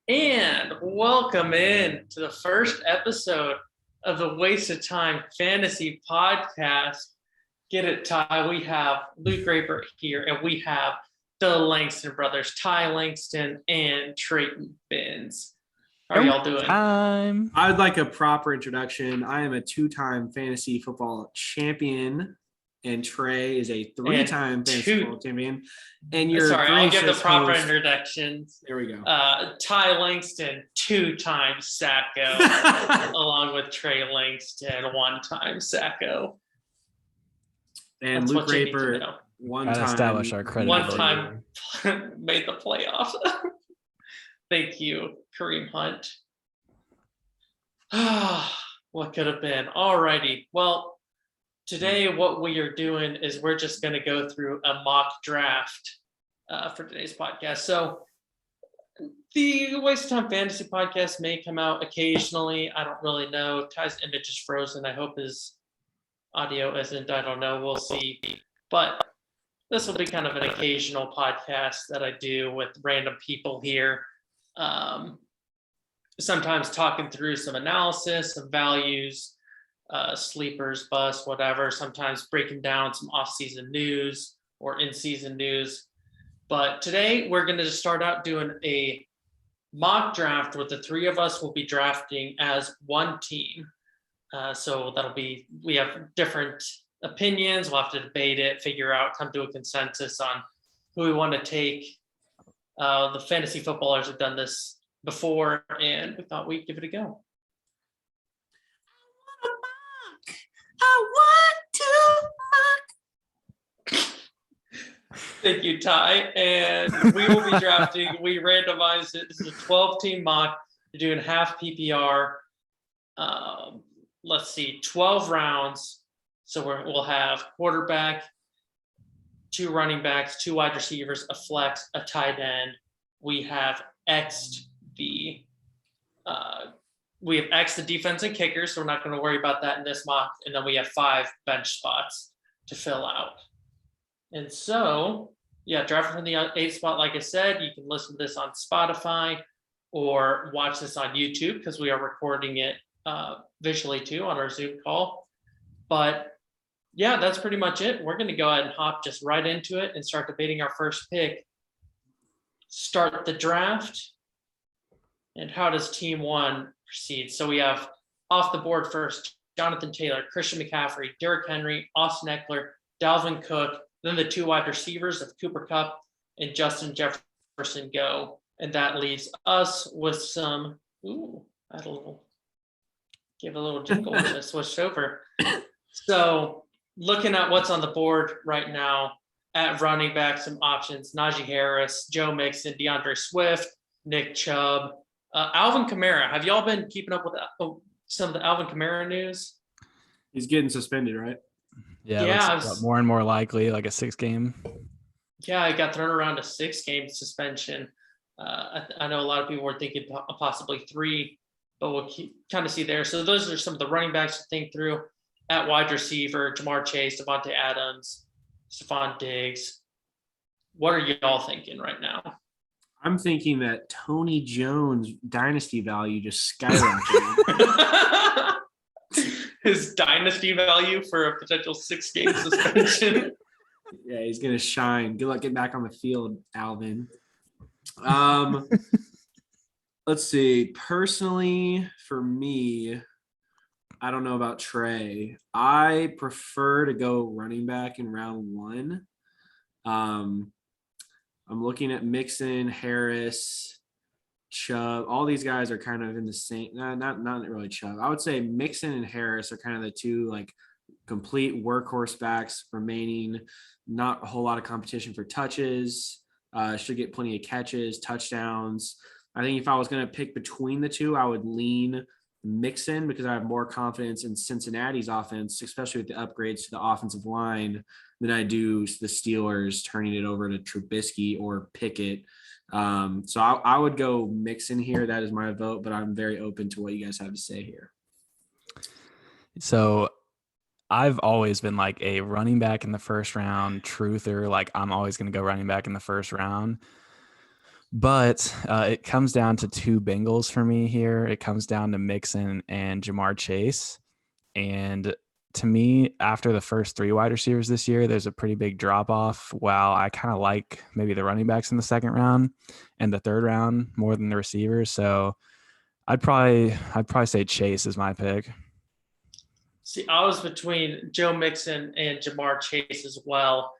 And welcome in to the first episode of the Waste of Time Fantasy Podcast. Get it, Ty? We have Luke Raper here, and we have the Langston brothers, Ty Langston and Trayton Binns. How are y'all doing? I would like a proper introduction. I am a two-time fantasy football champion, and Trey is a three-time fantasy football champion. And you're I'll give the proper introductions. There we go. Ty Langston, two-time Sacco, along with Trey Langston, one-time Sacco. And that's Luke Raper, one-time establish our credibility. One-time made the playoffs. Thank you, Kareem Hunt. What could have been? Alrighty. Well, today what we are doing is we're just going to go through a mock draft for today's podcast. So the Waste of Time Fantasy Podcast may come out occasionally. I don't really know. Ty's image is frozen. I hope his audio isn't. I don't know. We'll see. But this will be kind of an occasional podcast that I do with random people here. Sometimes talking through some analysis, some values, sleepers, busts, whatever. Sometimes breaking down some off-season news or in-season news. But today we're going to start out doing a mock draft where the three of us will be drafting as one team. So we have different opinions. We'll have to debate it, figure out, come to a consensus on who we want to take. The fantasy footballers have done this before, and we thought we'd give it a go. I want to mock. Thank you, Ty. And we will be drafting. We randomized it. This is a 12-team mock. We're doing half PPR. Let's see, 12 rounds. So we'll have quarterback, 2 running backs, 2 wide receivers, a flex, a tight end. We have X'd the defense and kickers, so we're not going to worry about that in this mock. And then we have 5 bench spots to fill out. And so, drafting from the 8th spot, like I said, you can listen to this on Spotify or watch this on YouTube because we are recording it visually too on our Zoom call. But yeah, that's pretty much it. We're going to go ahead and hop just right into it and start debating our first pick. Start the draft. And how does team 1 proceed? So we have off the board first, Jonathan Taylor, Christian McCaffrey, Derrick Henry, Austin Eckler, Dalvin Cook, then the 2 wide receivers of Cooper Kupp and Justin Jefferson go. And that leaves us with some, give a little jingle when I switched over. So looking at what's on the board right now, at running back, some options: Najee Harris, Joe Mixon, DeAndre Swift, Nick Chubb, Alvin Kamara. Have y'all been keeping up with some of the Alvin Kamara news? He's getting suspended, right? Yeah, looks more and more likely, like a 6-game. Yeah, it got thrown around a 6-game suspension. I know a lot of people were thinking possibly 3, but we'll kind of see there. So those are some of the running backs to think through. At wide receiver, Jamar Chase, Devontae Adams, Stephon Diggs. What are y'all thinking right now? I'm thinking that Tony Jones' dynasty value just skyrocketed. His dynasty value for a potential 6-game suspension. Yeah, he's going to shine. Good luck getting back on the field, Alvin. Let's see. Personally, for me, I don't know about Trey. I prefer to go running back in round 1. I'm looking at Mixon, Harris, Chubb. All these guys are kind of in the same. Not really Chubb. I would say Mixon and Harris are kind of the 2 like complete workhorse backs remaining. Not a whole lot of competition for touches. Should get plenty of catches, touchdowns. I think if I was going to pick between the 2, I would lean Mixon because I have more confidence in Cincinnati's offense, especially with the upgrades to the offensive line, than I do the Steelers turning it over to Trubisky or Pickett. So I would go Mixon here. That is my vote, but I'm very open to what you guys have to say here. So I've always been like a running back in the first round truther. Like I'm always going to go running back in the first round. But it comes down to two Bengals for me here. It comes down to Mixon and Jamar Chase. And to me, after the first three wide receivers this year, there's a pretty big drop off. While I kind of like maybe the running backs in the second round and the third round more than the receivers. So I'd probably say Chase is my pick. See, I was between Joe Mixon and Jamar Chase as well.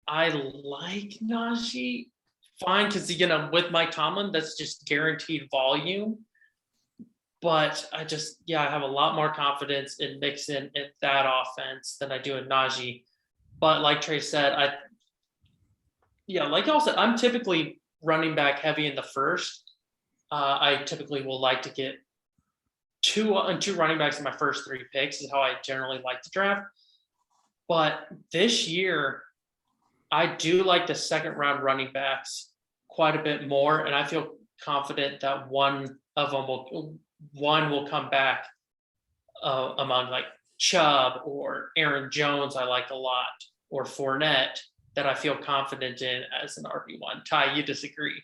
I like Najee fine because, with Mike Tomlin, that's just guaranteed volume. But I have a lot more confidence in Mixon in that offense than I do in Najee. But like Trey said, like y'all said, I'm typically running back heavy in the first. I typically will like to get two running backs in my first three picks is how I generally like to draft. But this year, I do like the second round running backs quite a bit more, and I feel confident that one will come back among like Chubb or Aaron Jones. I like a lot, or Fournette, that I feel confident in as an RB1. Ty, you disagree?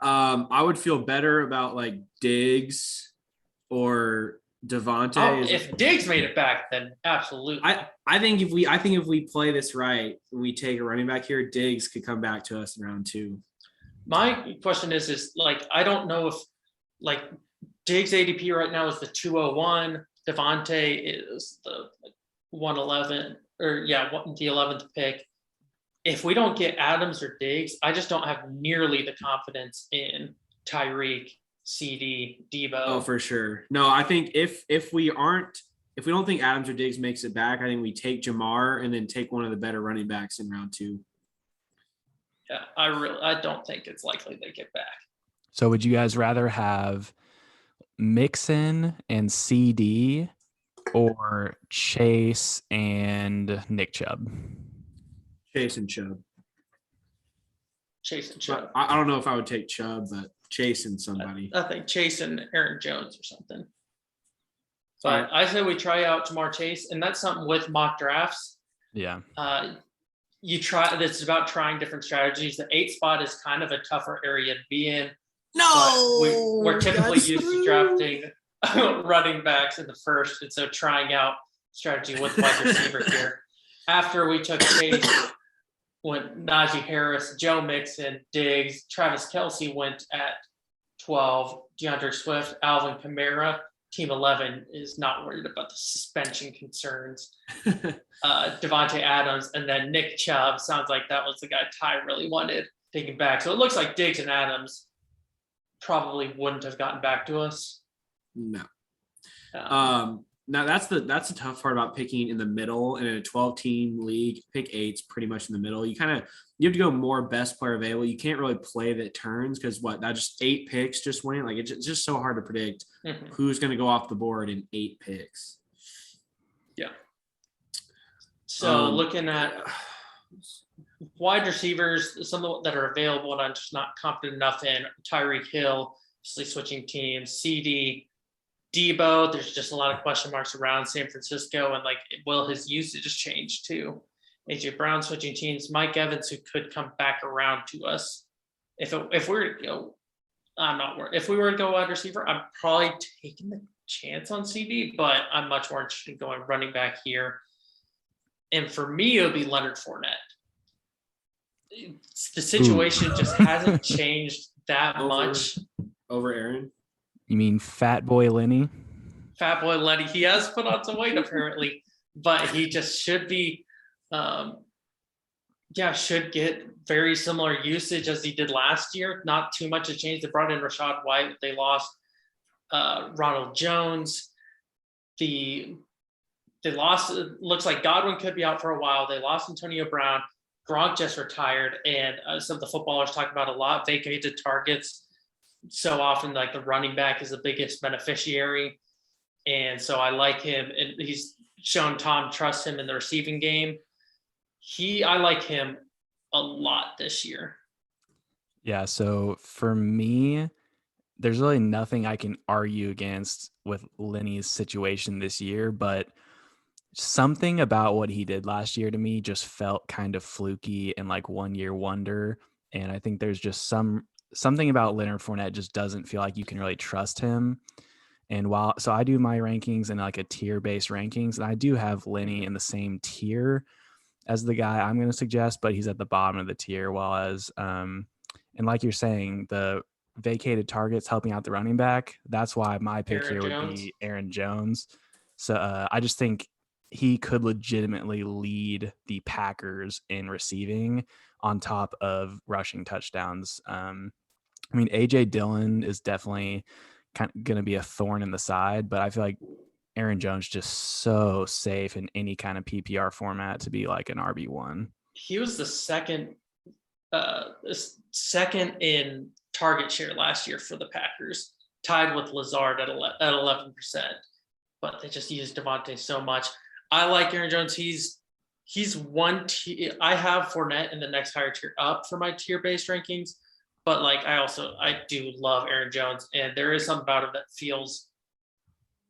I would feel better about like Diggs or Devontae. Oh, if Diggs made it back, then absolutely. I think if we play this right and we take a running back here, Diggs could come back to us in round 2. My question is like, I don't know if like Diggs ADP right now is the 201. Devontae is the 111 or the 11th pick. If we don't get Adams or Diggs, I just don't have nearly the confidence in Tyreek, CD, Debo. Oh, for sure. No, I think if we don't think Adams or Diggs makes it back, I think we take Jamar and then take one of the better running backs in round 2. Yeah, I don't think it's likely they get back. So would you guys rather have Mixon and CD or Chase and Nick Chubb? Chase and Chubb. I don't know if I would take Chubb, but Chase and somebody. I think Chase and Aaron Jones or something. But I say we try out Jamar Chase, and that's something with mock drafts. Yeah. It's about trying different strategies. The 8 spot is kind of a tougher area to be in. No, we're typically used to drafting running backs in the first, and so trying out strategy with wide receiver here. After we took Chase, went Najee Harris, Joe Mixon, Diggs, Travis Kelce went at 12, DeAndre Swift, Alvin Kamara. Team 11 is not worried about the suspension concerns. Devontae Adams, and then Nick Chubb. Sounds like that was the guy Ty really wanted taken back. So it looks like Diggs and Adams probably wouldn't have gotten back to us. No. Now that's the tough part about picking in the middle. In a 12-team league, pick 8's pretty much in the middle. You have to go more best player available. You can't really play that turns because that just 8 picks just went. Like it's just so hard to predict who's going to go off the board in 8 picks. Yeah. So looking at wide receivers, some that are available and I'm just not confident enough in. Tyreek Hill, obviously switching teams. CD, Debo, there's just a lot of question marks around San Francisco, and like, will his usage change too? AJ Brown switching teams. Mike Evans, who could come back around to us. If we're to go, I'm not worried. If we were to go wide receiver, I'm probably taking the chance on CD, but I'm much more interested in going running back here. And for me, it would be Leonard Fournette. The situation just hasn't changed that much. Over Aaron? You mean Fat Boy Lenny? Fat Boy Lenny. He has put on some weight apparently, but he just should be, should get very similar usage as he did last year. Not too much has changed. They brought in Rachaad White. They lost Ronald Jones. They lost, it looks like Godwin could be out for a while. They lost Antonio Brown. Gronk just retired, and some of the footballers talk about a lot vacated targets. So often, like, the running back is the biggest beneficiary. And so I like him, and he's shown Tom trusts him in the receiving game. I like him a lot this year. Yeah. So for me, there's really nothing I can argue against with Lenny's situation this year, but something about what he did last year to me just felt kind of fluky and like 1 year wonder. And I think there's just something about Leonard Fournette just doesn't feel like you can really trust him. And so I do my rankings in like a tier-based rankings, and I do have Lenny in the same tier as the guy I'm going to suggest, but he's at the bottom of the tier. While as, and like you're saying, the vacated targets helping out the running back. That's why my pick Aaron here would Jones. be Aaron Jones. So I just think he could legitimately lead the Packers in receiving on top of rushing touchdowns. I mean, AJ Dillon is definitely kind of going to be a thorn in the side, but I feel like Aaron Jones just so safe in any kind of PPR format to be like an RB1. He was the second in target share last year for the Packers, tied with Lazard at 11%. But they just used Devontae so much. I like Aaron Jones. He's one tier. I have Fournette in the next higher tier up for my tier-based rankings. But like I do love Aaron Jones, and there is something about him that feels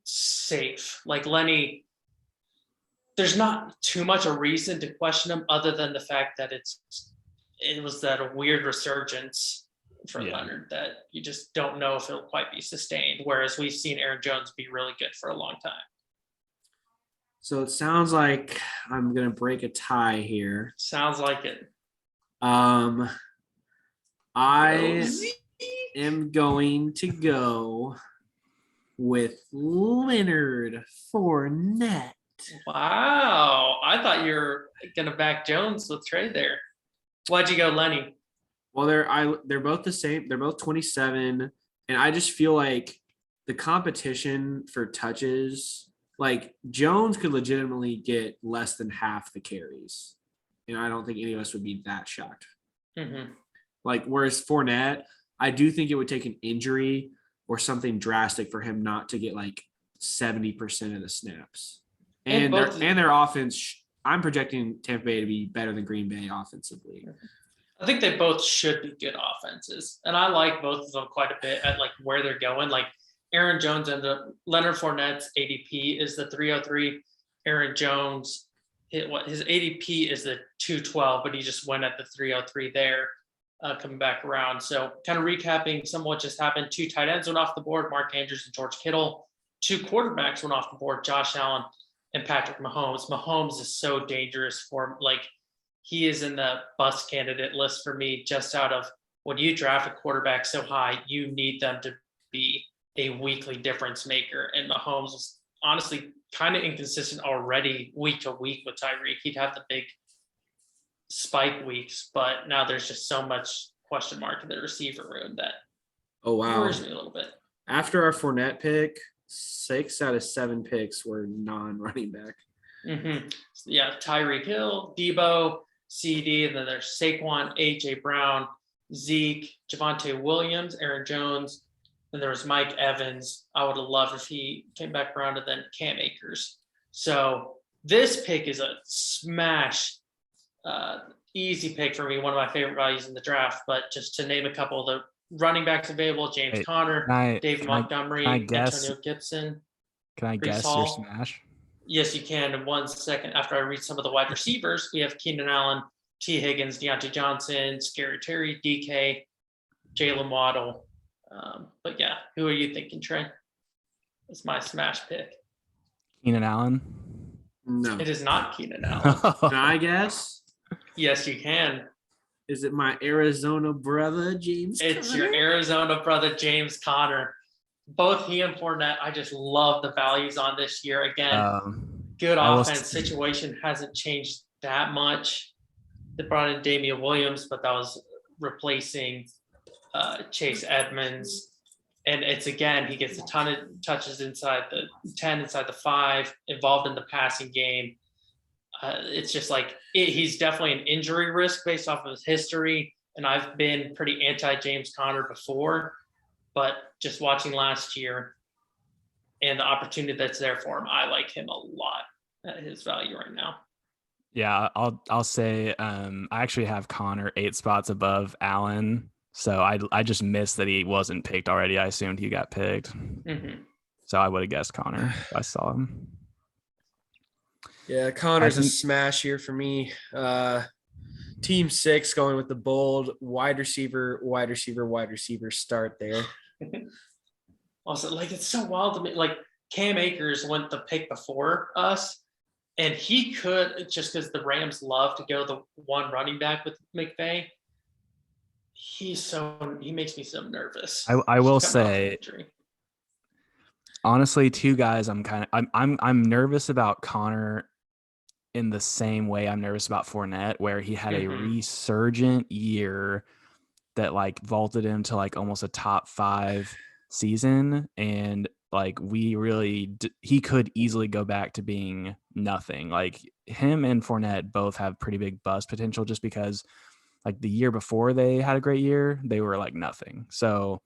safe. Like Lenny, there's not too much a reason to question him other than the fact that it was that weird resurgence for Leonard that you just don't know if it'll quite be sustained. Whereas we've seen Aaron Jones be really good for a long time. So it sounds like I'm gonna break a tie here. Sounds like it. I am going to go with Leonard Fournette. Wow. I thought you were going to back Jones with Trey there. Why'd you go Lenny? Well, they're both the same. They're both 27. And I just feel like the competition for touches, like Jones could legitimately get less than half the carries. And I don't think any of us would be that shocked. Mm-hmm. Like, whereas Fournette, I do think it would take an injury or something drastic for him not to get like 70% of the snaps. And their offense, I'm projecting Tampa Bay to be better than Green Bay offensively. I think they both should be good offenses. And I like both of them quite a bit at like where they're going. Like Aaron Jones and Leonard Fournette's ADP is the 303. Aaron Jones, his ADP is the 212, but he just went at the 303 there. Coming back around. So kind of recapping some of what just happened. 2 tight ends went off the board, Mark Andrews and George Kittle. 2 quarterbacks went off the board, Josh Allen and Patrick Mahomes. Mahomes is so dangerous for like he is in the bust candidate list for me, just out of when you draft a quarterback so high, you need them to be a weekly difference maker. And Mahomes was honestly kind of inconsistent already week to week with Tyreek. He'd have the big spike weeks, but now there's just so much question mark in the receiver room that worries me a little bit. After our Fournette pick, 6 out of 7 picks were non-running back. Mm-hmm. Yeah, Tyreek Hill, Debo, CD, and then there's Saquon, AJ Brown, Zeke, Javonte Williams, Aaron Jones, and there was Mike Evans. I would have loved if he came back around, and then Cam Akers. So this pick is a smash. Easy pick for me, one of my favorite values in the draft. But just to name a couple of the running backs available: James Conner, David Montgomery, Antonio Gibson. Can I guess your smash? Yes, you can. In 1 second, after I read some of the wide receivers, we have Keenan Allen, T. Higgins, Deontay Johnson, Scary Terry, DK, Jalen Waddle. But yeah, who are you thinking, Trey? It's my smash pick. Keenan Allen? No. It is not Keenan Allen. Can I guess? Yes, you can. Is it my Arizona brother, James It's Conner? your Arizona brother, James Conner. Both he and Fournette, I just love the values on this year. Again, good offense. Situation hasn't changed that much. They brought in Damian Williams, but that was replacing Chase Edmonds. And it's, again, he gets a ton of touches inside the 10, inside the 5, involved in the passing game. It's just like he's definitely an injury risk based off of his history. And I've been pretty anti-James Conner before. But just watching last year and the opportunity that's there for him, I like him a lot at his value right now. Yeah, I'll say I actually have Conner 8 spots above Allen. So I just missed that he wasn't picked already. I assumed he got picked. Mm-hmm. So I would have guessed Conner if I saw him. Yeah, Connor's a smash here for me. Team 6 going with the bold wide receiver start there. Also, like, it's so wild to me. Like, Cam Akers went the pick before us, and he could, just because the Rams love to go the one running back with McVay. He makes me so nervous. I will say, honestly, two guys I'm nervous about Connor in the same way I'm nervous about Fournette, where he had a resurgent year that like vaulted him to like almost a top 5 season. And like he could easily go back to being nothing. Like him and Fournette both have pretty big bust potential just because like the year before they had a great year, they were like nothing. So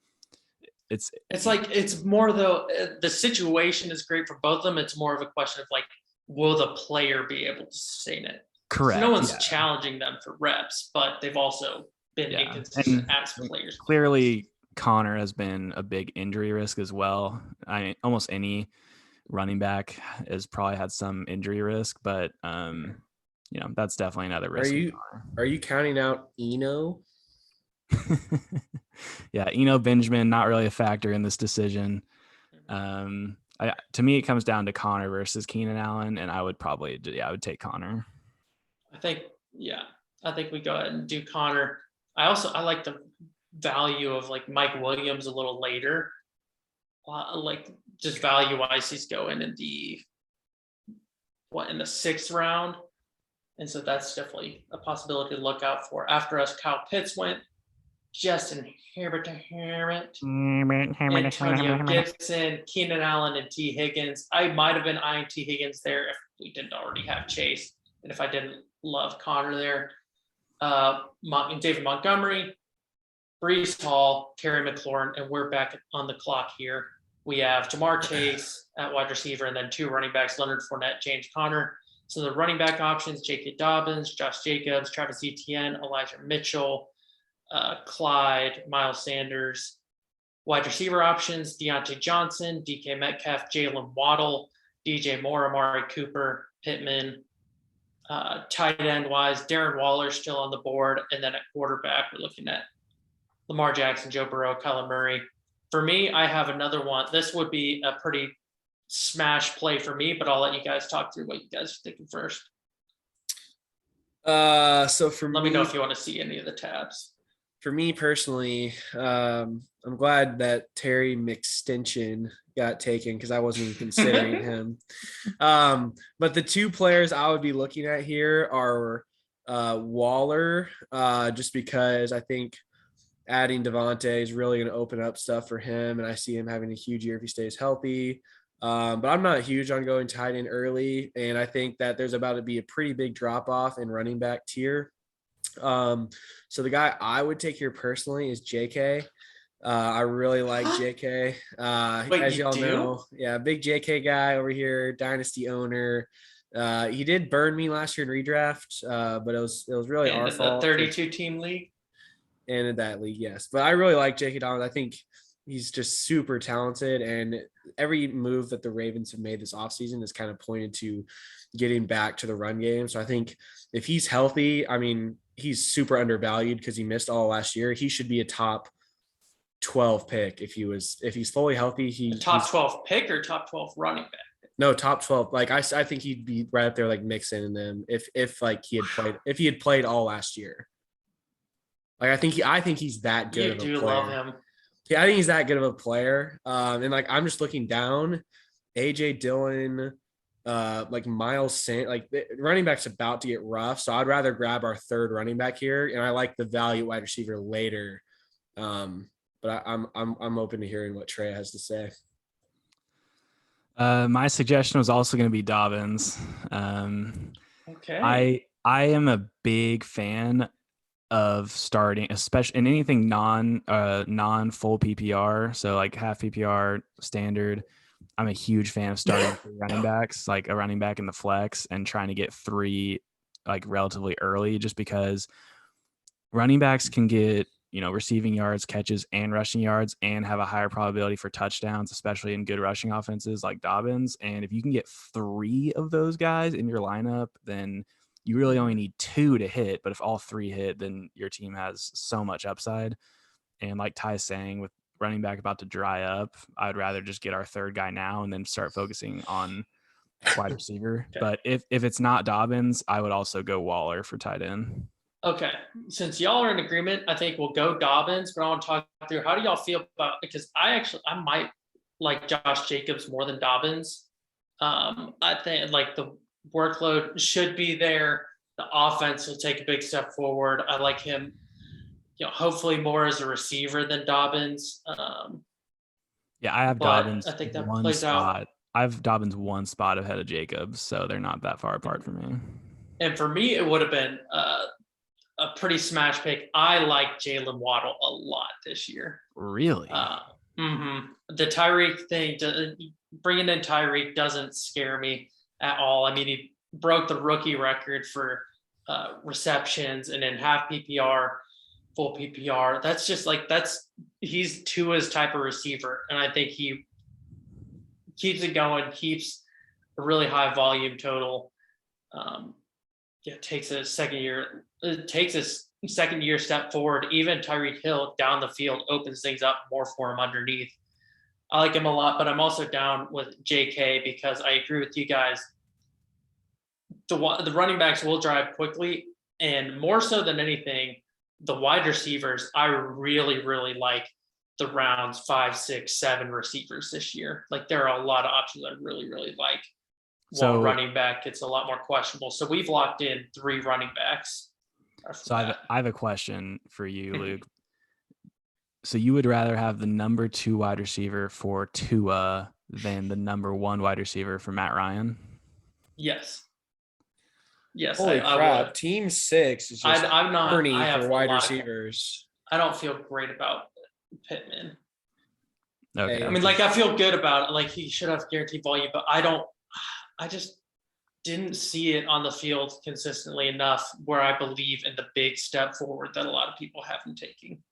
it's like, it's more though, the situation is great for both of them. It's more of a question of like, will the player be able to sustain it? correct. No one's challenging them for reps, but they've also been inconsistent as players. Clearly, Connor has been a big injury risk as well. Almost any running back has probably had some injury risk, but that's definitely another risk. Are you counting out Eno? Yeah, Eno Benjamin not really a factor in this decision. To me, it comes down to Connor versus Keenan Allen, and I would take Connor. I think we go ahead and do Connor. I like the value of like Mike Williams a little later. Like just value wise, he's going in the 6th round. And so that's definitely a possibility to look out for. After us, Kyle Pitts went, Justin Herbert, Antonio Gibson, Keenan Allen, and T. Higgins. I might have been eyeing T. Higgins there if we didn't already have Chase, and if I didn't love Connor there. David Montgomery, Breece Hall, Terry McLaurin, and we're back on the clock here. We have Jamar Chase at wide receiver, and then 2 running backs, Leonard Fournette, James Conner. So the running back options, J.K. Dobbins, Josh Jacobs, Travis Etienne, Elijah Mitchell, Clyde, Miles Sanders. Wide receiver options, Deontay Johnson, DK Metcalf, Jalen Waddle, DJ Moore, Amari Cooper, Pittman. Tight end wise, Darren Waller still on the board. And then at quarterback, we're looking at Lamar Jackson, Joe Burrow, Kyler Murray. For me, I have another one. This would be a pretty smash play for me, but I'll let you guys talk through what you guys are thinking first. So for let me know if you want to see any of the tabs. For me personally, I'm glad that Terry McStension got taken because I wasn't even considering him. But the 2 players I would be looking at here are Waller, just because I think adding Devontae is really going to open up stuff for him, and I see him having a huge year if he stays healthy. But I'm not huge on going tight end early, and I think that there's about to be a pretty big drop-off in running back tier. So the guy I would take here personally is JK. I really like JK. As y'all know, big JK guy over here, dynasty owner. He did burn me last year in redraft, but it was really our fault. The 32-team league. And in that league, yes. But I really like J.K. Dobbins. I think he's just super talented, and every move that the Ravens have made this offseason has kind of pointed to getting back to the run game. So I think if he's healthy, I mean, he's super undervalued because he missed all last year. He should be a top 12 pick if he's fully healthy. He's top 12 pick or top 12 running back? No, top 12. Like I think he'd be right up there, like Mixon and them if he had played all last year. Like I think he's that good of a player. You do love him. Yeah, I think he's that good of a player. And like I'm just looking down, AJ Dillon, like Miles Sanders, like the running back's about to get rough. So I'd rather grab our 3rd running back here, and I like the value wide receiver later. But I'm open to hearing what Trey has to say. My suggestion was also going to be Dobbins. Okay. I am a big fan of starting, especially in anything non full PPR, so like half PPR standard. I'm a huge fan of starting 3 running backs, like a running back in the flex, and trying to get 3 like relatively early, just because running backs can get receiving yards, catches, and rushing yards, and have a higher probability for touchdowns, especially in good rushing offenses like Dobbins. And if you can get 3 of those guys in your lineup, then you really only need 2 to hit, but if all 3 hit, then your team has so much upside. And like Ty's saying, with running back about to dry up, I'd rather just get our third guy now and then start focusing on wide receiver. Okay. But if it's not Dobbins, I would also go Waller for tight end. Okay. Since y'all are in agreement, I think we'll go Dobbins, but I want to talk through how do y'all feel about, because I might like Josh Jacobs more than Dobbins. I think like the workload should be there. The offense will take a big step forward. I like him, hopefully more as a receiver than Dobbins. Yeah, I have But Dobbins I think that one plays out. spot. I have Dobbins one spot ahead of Jacobs, so they're not that far apart for me. And for me, it would have been a pretty smash pick. I like Jalen Waddle a lot this year. Really? The Tyreek thing, bringing in Tyreek doesn't scare me at all. I mean, he broke the rookie record for receptions, and in half PPR, full PPR. That's just like, he's Tua's type of receiver. And I think he keeps it going, keeps a really high volume total. Takes a second year step forward. Even Tyreek Hill down the field opens things up more for him underneath. I like him a lot, but I'm also down with JK because I agree with you guys. The running backs will drive quickly, and more so than anything, the wide receivers, I really, really like the rounds 5, 6, 7 receivers this year. Like, there are a lot of options I really, really like. While running back, it's a lot more questionable. So we've locked in 3 running backs. So I have a question for you, Luke. So you would rather have the number 2 wide receiver for Tua than the number 1 wide receiver for Matt Ryan? Yes. Yes. Holy crap. I would. Team 6 is just I'm not for wide receivers. I don't feel great about Pittman. Okay. I mean, like, I feel good about it. Like, he should have guaranteed volume, but I just didn't see it on the field consistently enough where I believe in the big step forward that a lot of people have him taking.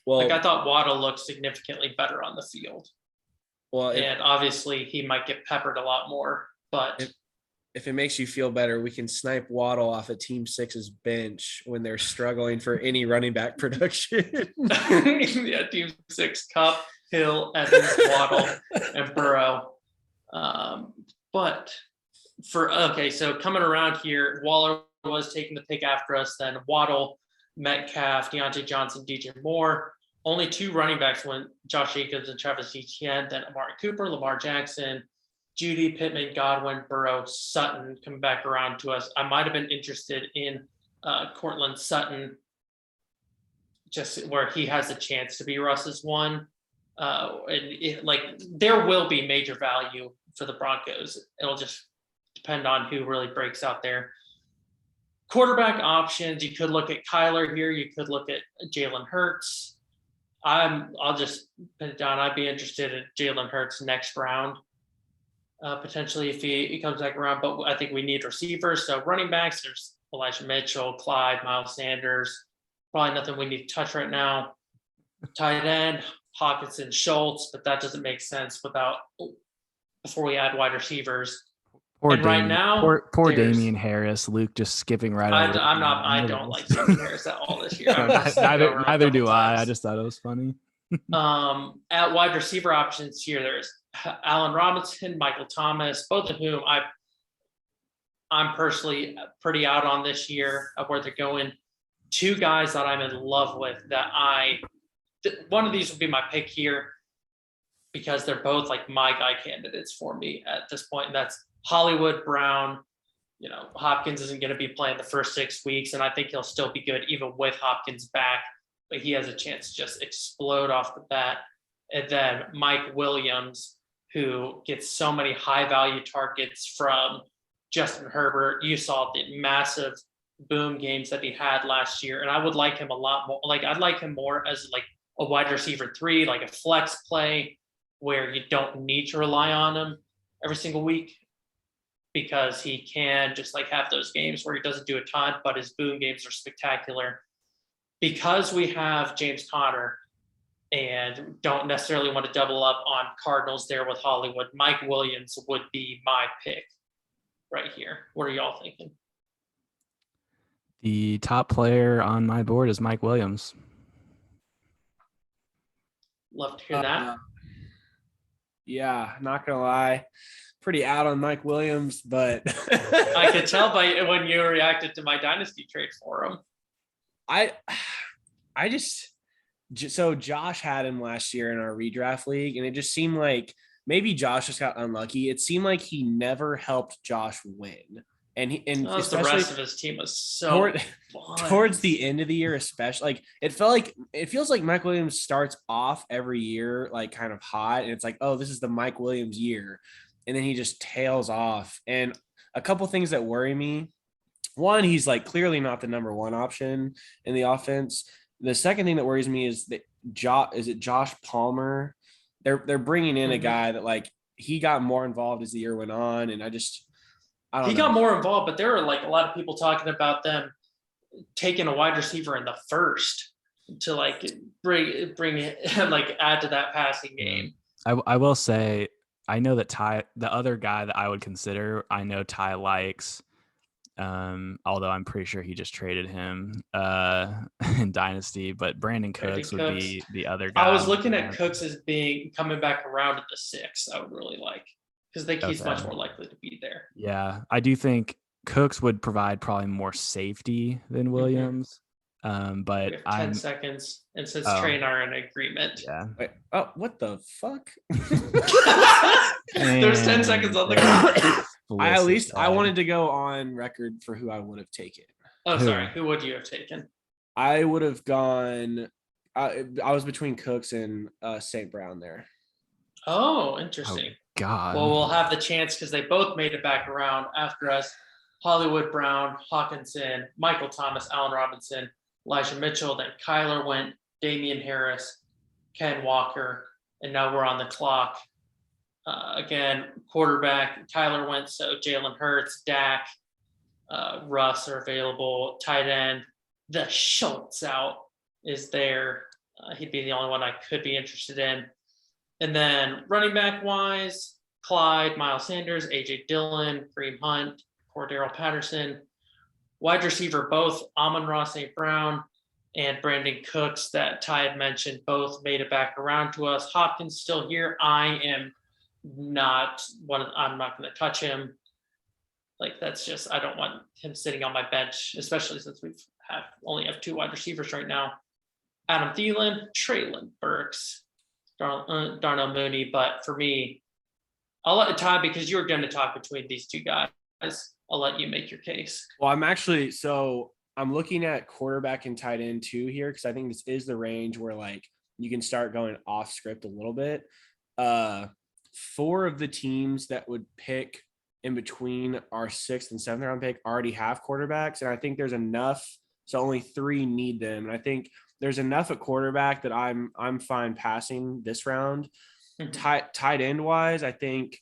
Well, like, I thought Waddle looked significantly better on the field. Well, and obviously he might get peppered a lot more, but if it makes you feel better, we can snipe Waddle off of Team 6's bench when they're struggling for any running back production. Yeah, Team 6, Cup, Hill, Evans, Waddle, and Burrow. So coming around here, Waller was taking the pick after us, then Waddle, Metcalf, Deontay Johnson, DJ Moore. Only 2 running backs went, Josh Jacobs and Travis Etienne, then Amari Cooper, Lamar Jackson, Judy, Pittman, Godwin, Burrow, Sutton coming back around to us. I might have been interested in Cortland Sutton, just where he has a chance to be Russ's 1. There will be major value for the Broncos. It'll just depend on who really breaks out there. Quarterback options, you could look at Kyler here. You could look at Jalen Hurts. I'll just put it down. I'd be interested in Jalen Hurts next round, potentially if he comes back around. But I think we need receivers. So running backs, there's Elijah Mitchell, Clyde, Miles Sanders. Probably nothing we need to touch right now. Tight end, Hawkinson, Schultz, but that doesn't make sense before we add wide receivers. Poor Damian Harris. Luke just skipping right over. I don't like Damian Harris at all this year. Neither do I. I just thought it was funny. At wide receiver options here, there's Allen Robinson, Michael Thomas, both of whom I'm personally pretty out on this year of where they're going. 2 guys that I'm in love with one of these would be my pick here because they're both like my guy candidates for me at this point. And that's Hollywood Brown. Hopkins isn't going to be playing the first 6 weeks, and I think he'll still be good even with Hopkins back, but he has a chance to just explode off the bat. And then Mike Williams, who gets so many high value targets from Justin Herbert. You saw the massive boom games that he had last year. And I would like him a lot more. Like, I'd like him more as like a wide receiver 3, like a flex play where you don't need to rely on him every single week, because he can just like have those games where he doesn't do a ton, but his boom games are spectacular. Because we have James Conner and don't necessarily want to double up on Cardinals there with Hollywood, Mike Williams would be my pick right here. What are y'all thinking? The top player on my board is Mike Williams. Love to hear that. Yeah, not gonna lie, pretty out on Mike Williams, but I could tell by when you reacted to my dynasty trade for him. I just so Josh had him last year in our redraft league, and it just seemed like maybe Josh just got unlucky. It seemed like he never helped Josh win, and The especially rest of his team was so towards the end of the year, especially like it feels like Mike Williams starts off every year like kind of hot, and it's like, oh, this is the Mike Williams year, and then he just tails off. And a couple things that worry me. One, he's like clearly not the number one option in the offense. The second thing that worries me is that Josh Palmer? They're bringing in a guy that like he got more involved as the year went on, and I don't know. He got more involved, but there were like a lot of people talking about them taking a wide receiver in the first to like bring like add to that passing game. I will say I know that Ty, the other guy that I would consider, I know Ty likes. Although I'm pretty sure he just traded him in Dynasty, but Brandon Cooks would be the other guy. I was looking at Cooks as being coming back around at the 6. I would really like because I think he's much more likely to be there. Yeah, I do think Cooks would provide probably more safety than Williams. But we have 10 seconds, and since Trey and I are in agreement. Yeah. Wait, oh, what the fuck? There's 10 seconds on the clock. I wanted to go on record for who I would have taken. Oh, sorry. Who would you have taken? I would have gone. I was between Cooks and St. Brown there. Oh, interesting. Oh, God. Well, we'll have the chance because they both made it back around after us. Hollywood Brown, Hawkinson, Michael Thomas, Allen Robinson, Elijah Mitchell. Then Kyler went, Damian Harris, Ken Walker, and now we're on the clock. Again, quarterback, Tyler went, so Jalen Hurts, Dak, Russ are available. Tight end, the Schultz out is there. He'd be the only one I could be interested in. And then running back wise, Clyde, Miles Sanders, AJ Dillon, Kareem Hunt, Cordero Patterson. Wide receiver, both Amon-Ra St. Brown and Brandon Cooks that Ty had mentioned, both made it back around to us. Hopkins still here. I'm not going to touch him. Like that's just, I don't want him sitting on my bench, especially since only have 2 wide receivers right now. Adam Thielen, Treylon Burks, Darnell Mooney. But for me, I'll let Ty, because you're going to talk between these 2 guys. I'll let you make your case. Well, I'm looking at quarterback and tight end too here, because I think this is the range where like you can start going off script a little bit. 4 of the teams that would pick in between our 6th and 7th round pick already have quarterbacks, and I think there's enough. So only 3 need them, and I think there's enough at quarterback that I'm fine passing this round. Tight end wise, I think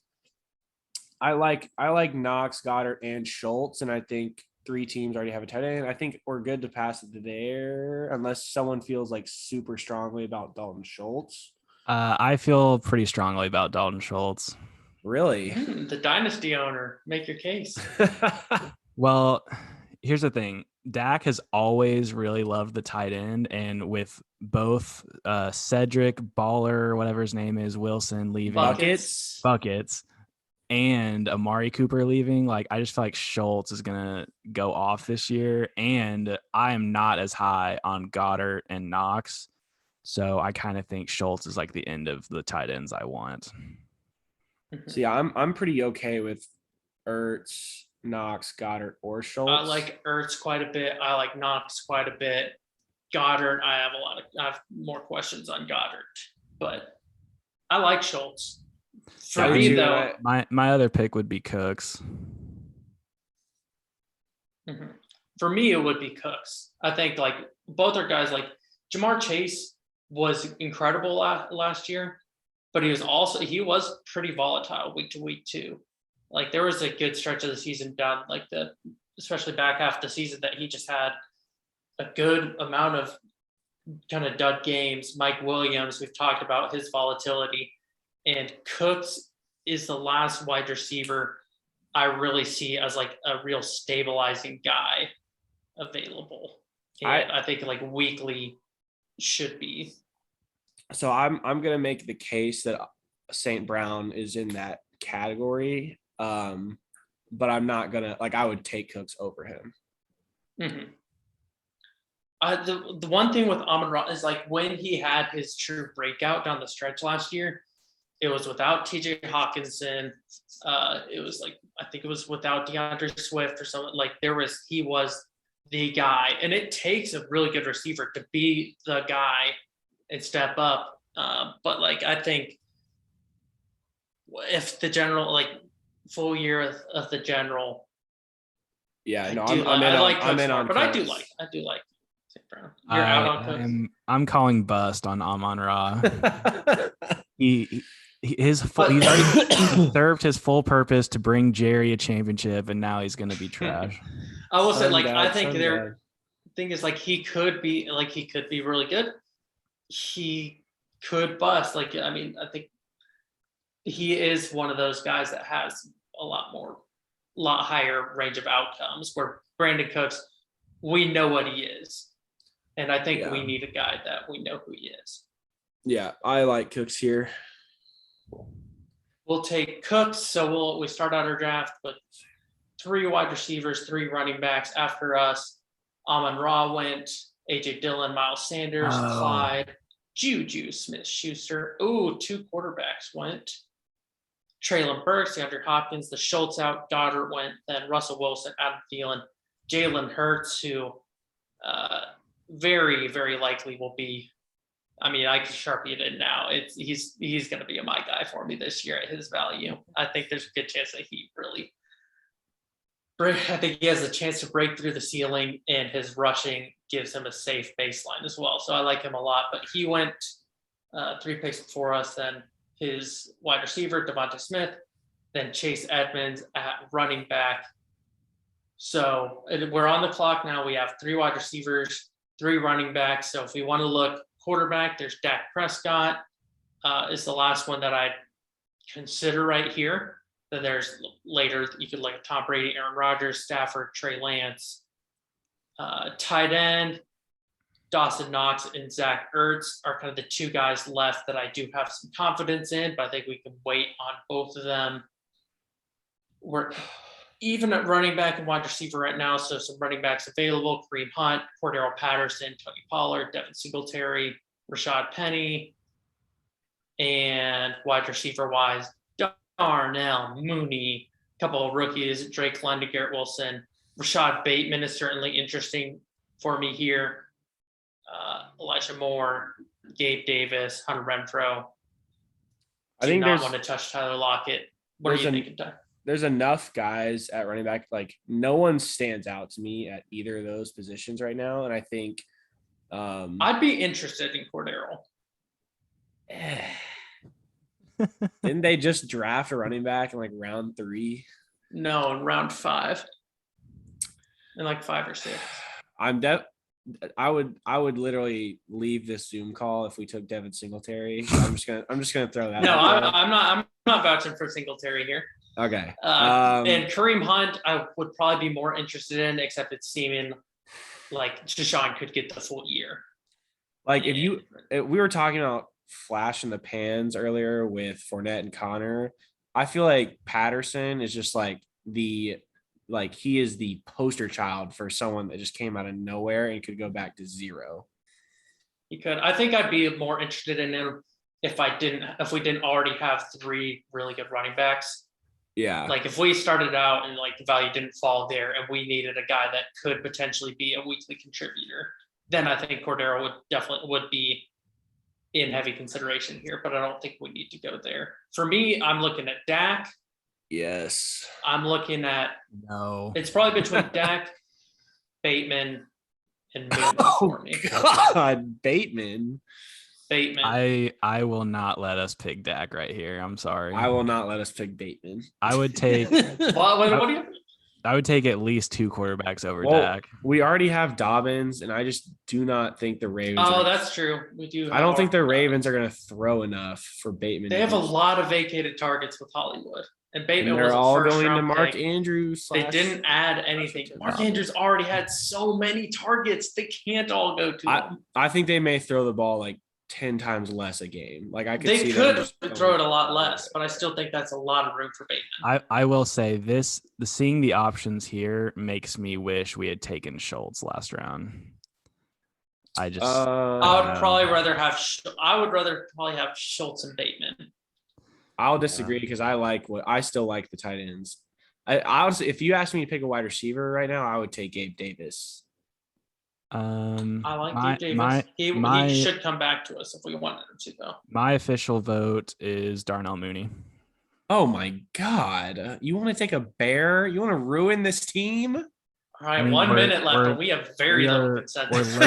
I like Knox, Goddard, and Schultz, and I think 3 teams already have a tight end. I think we're good to pass it there unless someone feels like super strongly about Dalton Schultz. I feel pretty strongly about Dalton Schultz. Really? The dynasty owner, make your case. Well, here's the thing. Dak has always really loved the tight end, and with both Cedric Baller, whatever his name is, Wilson leaving, Buckets, and Amari Cooper leaving, like I just feel like Schultz is gonna go off this year, and I am not as high on Goddard and Knox, so I kind of think Schultz is like the end of the tight ends I want. So yeah, I'm pretty okay with Ertz, Knox, Goddard, or Schultz. I like Ertz quite a bit. I like Knox quite a bit. Goddard, I have more questions on Goddard, but I like Schultz. For me, though, my other pick would be Cooks. For me, it would be Cooks. I think like both are guys. Like Jamar Chase was incredible last year, but he was pretty volatile week to week too. Like there was a good stretch of the season down, like especially back half of the season, that he just had a good amount of kind of dud games. Mike Williams, we've talked about his volatility, and Cooks is the last wide receiver I really see as like a real stabilizing guy available. I- And I think like weekly should be. So I'm gonna make the case that St. Brown is in that category. But I'm not gonna I would take Cooks over him. Mhm. The one thing with Amon-Ra is like when he had his true breakout down the stretch last year, it was without TJ Hawkinson. It was like I think it was without DeAndre Swift or something. Like he was the guy, and it takes a really good receiver to be the guy and step up. But like I think if the general full year of the general, Yeah, no, I'm in on but I do Cooks. like St. Brown. You're out on Cooks. I'm calling bust on Amon-Ra. He's But- already served his full purpose to bring Jerry a championship, and now he's gonna be trash. I will say, Sun I God, think sun their God. thing is he could be really good. He could bust. I think he is one of those guys that has a lot higher range of outcomes. Where Brandon Cooks, we know what he is, and I think we need a guy that we know who he is. Yeah, I like Cooks here. We'll take Cooks, so we start out our draft with 3 wide receivers, 3 running backs. After us, Amon-Ra went, AJ Dillon, Miles Sanders, Clyde, Juju Smith-Schuster. Ooh, 2 quarterbacks went. Traylon Burks, DeAndre Hopkins, the Schultz out, Goddard went, then Russell Wilson, Adam Thielen, Jalen Hurts, who very, very likely will be. I can Sharpie it in now. He's going to be my guy for me this year at his value. I think there's a good chance that I think he has a chance to break through the ceiling, and his rushing gives him a safe baseline as well. So I like him a lot. But he went 3 picks before us. Then his wide receiver Devonta Smith, then Chase Edmonds at running back. So we're on the clock now. We have 3 wide receivers, 3 running backs. So if we want to look quarterback, there's Dak Prescott is the last one that I'd consider right here. Then there's later you could look at Tom Brady, Aaron Rodgers, Stafford, Trey Lance. Tight end, Dawson Knox and Zach Ertz are kind of the 2 guys left that I do have some confidence in, but I think we can wait on both of them. We're even at running back and wide receiver right now, so some running backs available: Kareem Hunt, Cordero Patterson, Tony Pollard, Devin Singletary, Rashad Penny, and wide receiver wise, Darnell Mooney, a couple of rookies, Drake London, Garrett Wilson. Rashad Bateman is certainly interesting for me here. Elijah Moore, Gabe Davis, Hunter Renfro. I think not want to touch Tyler Lockett. What are you thinking, Doug? There's enough guys at running back. No one stands out to me at either of those positions right now. And I think I'd be interested in Cordero. Didn't they just draft a running back in round 3? No, in round 5. In 5 or 6. I would literally leave this Zoom call if we took Devin Singletary. I'm just gonna throw that. No, I'm not vouching for Singletary here. Okay. And Kareem Hunt, I would probably be more interested in, except it's seeming like Deshaun could get the full year. If we were talking about flash in the pans earlier with Fournette and Connor, I feel like Patterson is just he is the poster child for someone that just came out of nowhere and could go back to 0. He could. I think I'd be more interested in him if we didn't already have 3 really good running backs. Yeah. If we started out and the value didn't fall there and we needed a guy that could potentially be a weekly contributor, then I think Cordero would be in heavy consideration here, but I don't think we need to go there. For me, I'm looking at Dak. Yes. I'm looking at No. It's probably between Dak, Bateman, and Moon for me. God, Bateman. I will not let us pick Dak right here. I'm sorry. I will not let us pick Bateman. I would take What do you? I would take at least 2 quarterbacks over Dak. We already have Dobbins, and I just do not think the Ravens. Oh, that's true. We do. I don't think the Ravens are going to throw enough for Bateman. They have a lot of vacated targets with Hollywood, And Bateman And they're was a all first going to round Mark pick. Andrews. They didn't add anything. Mark Andrews already had so many targets. They can't all go to him. I think they may throw the ball like 10 times less a game. Like I could They see them could just throw it a lot less, but I still think that's a lot of room for Bateman. I will say this: seeing the options here makes me wish we had taken Schultz last round. I just I would probably rather have. I would rather probably have Schultz and Bateman. I'll disagree because I still like the tight ends. I honestly, if you ask me to pick a wide receiver right now, I would take Gabe Davis. I like Gabe Davis. He should come back to us if we wanted him to, though. My official vote is Darnell Mooney. Oh my God. You want to take a bear? You want to ruin this team? All right, 1 minute left, but we have very little consensus.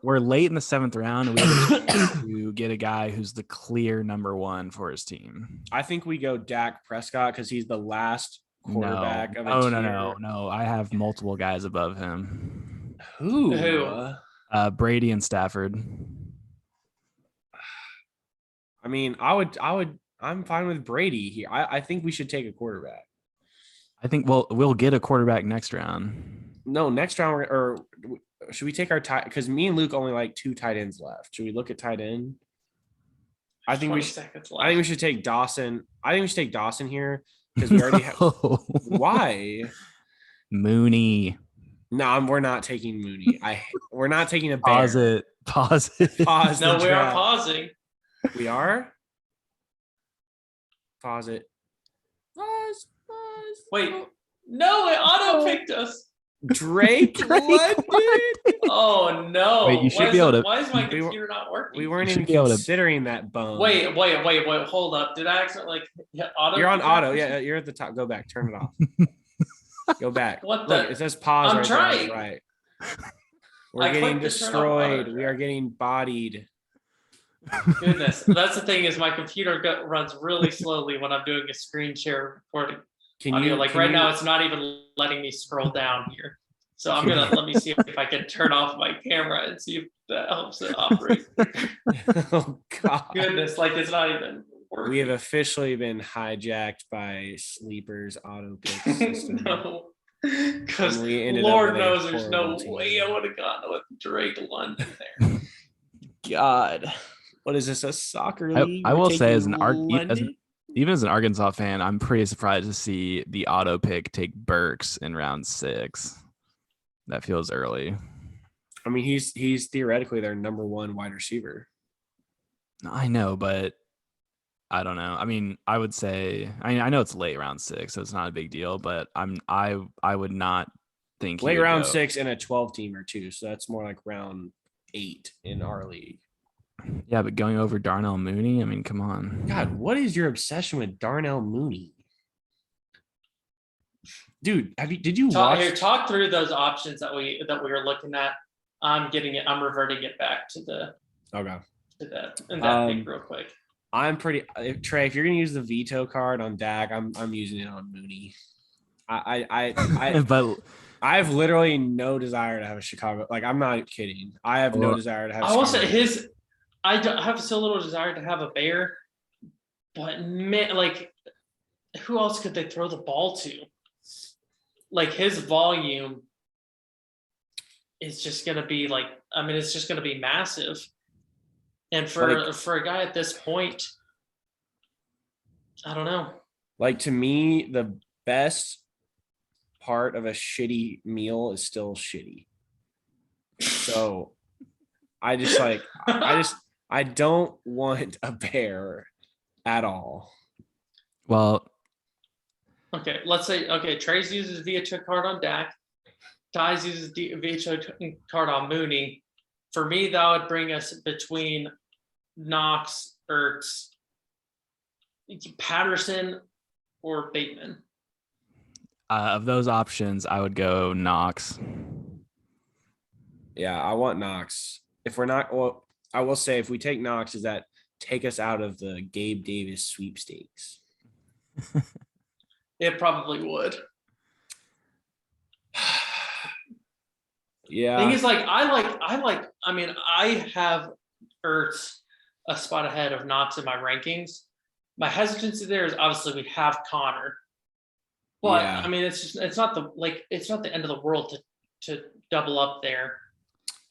We're late in the 7th round, and we have a chance to get a guy who's the clear number 1 for his team. I think we go Dak Prescott because he's the last quarterback of a tier. No. I have multiple guys above him. Who? Brady and Stafford. I mean, I'm fine with Brady here. I think we should take a quarterback. I think we'll get a quarterback next round. No, next round, or should we take our tight? Because me and Luke only like 2 tight ends left. Should we look at tight end? I think we should take Dawson. I think we should take Dawson here because we already have. Why? Mooney. No, we're not taking Mooney. We're not taking a bear. Pause it. Pause. No, we are pausing. We are. Pause it. Pause. Wait, no, it auto picked us. Drake London. Oh no! Wait, you should be able to. Why is my computer not working? We weren't even considering that bone. Wait! Hold up! Did I accidentally auto? You're on auto. Yeah, you're at the top. Go back. Turn it off. Go back. What the? Look, it says pause. I'm trying. There, right. We're getting destroyed. We are getting bodied. Goodness, that's the thing is my computer runs really slowly when I'm doing a screen share recording. Right now, it's not even letting me scroll down here. So I'm gonna let me see if I can turn off my camera and see if that helps it operate. Oh God! Goodness, like it's not even working. We have officially been hijacked by Sleeper's auto pick system. No, because Lord knows there's no way I would have gotten with Drake London there. God, what is this? A soccer league? I will say, even as an Arkansas fan, I'm pretty surprised to see the auto pick take Burks in round 6. That feels early. I mean, he's theoretically their number 1 wide receiver. I know, but I don't know. I mean, I would say, I know it's late round 6, so it's not a big deal, but I would not think late round 6 in a 12-teamer too. So that's more like round 8 in our league. Yeah, but going over Darnell Mooney, I mean, come on. God, what is your obsession with Darnell Mooney? Dude, did you talk through those options that we were looking at? I'm reverting it back to that pick real quick. I'm pretty Trey, if you're gonna use the veto card on Dak, I'm using it on Mooney. But I have literally no desire to have a Chicago. Like, I'm not kidding. I have no desire to have. I will say I have so little desire to have a bear, but man, like, who else could they throw the ball to? Like, his volume is just going to be it's just going to be massive. And for a guy at this point, I don't know. Like, to me, the best part of a shitty meal is still shitty. So I don't want a bear at all. Well, okay, let's say, Trace uses veto card on Dak. Ty's uses veto card on Mooney. For me, that would bring us between Knox, Ertz, Patterson, or Bateman. Of those options, I would go Knox. Yeah, I want Knox. If we're not, well, I will say if we take Knox, does that take us out of the Gabe Davis sweepstakes? It probably would. Yeah. Thing is, I have Ertz a spot ahead of Knox in my rankings, My hesitancy there is obviously we have Connor, but Yeah. I mean it's not the end of the world to double up there.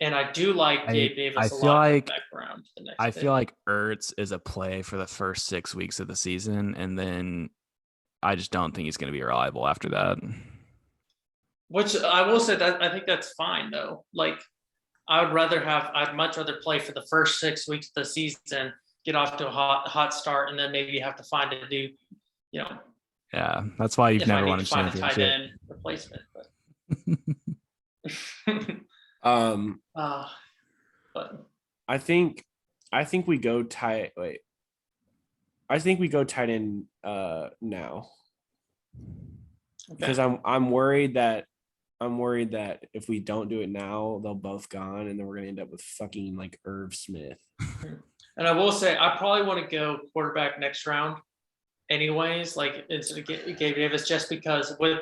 And I do like Gabe Davis a feel lot like- back around the next I pick. feel like Ertz is a play for the first 6 weeks of the season, and then I just don't think he's going to be reliable after that. Which I will say that I think that's fine though. Like I'd much rather play for the first 6 weeks of the season, get off to a hot start, and then maybe have to find a new, Yeah, that's why you've if I never need won to a find a tight championship. end replacement. But I think we go tight. Wait, I think we go tight end now because I'm worried that if we don't do it now, they'll both gone, and then we're gonna end up with fucking like Irv Smith. And I will say I probably want to go quarterback next round, anyways. Like instead of Gabe Davis, just because with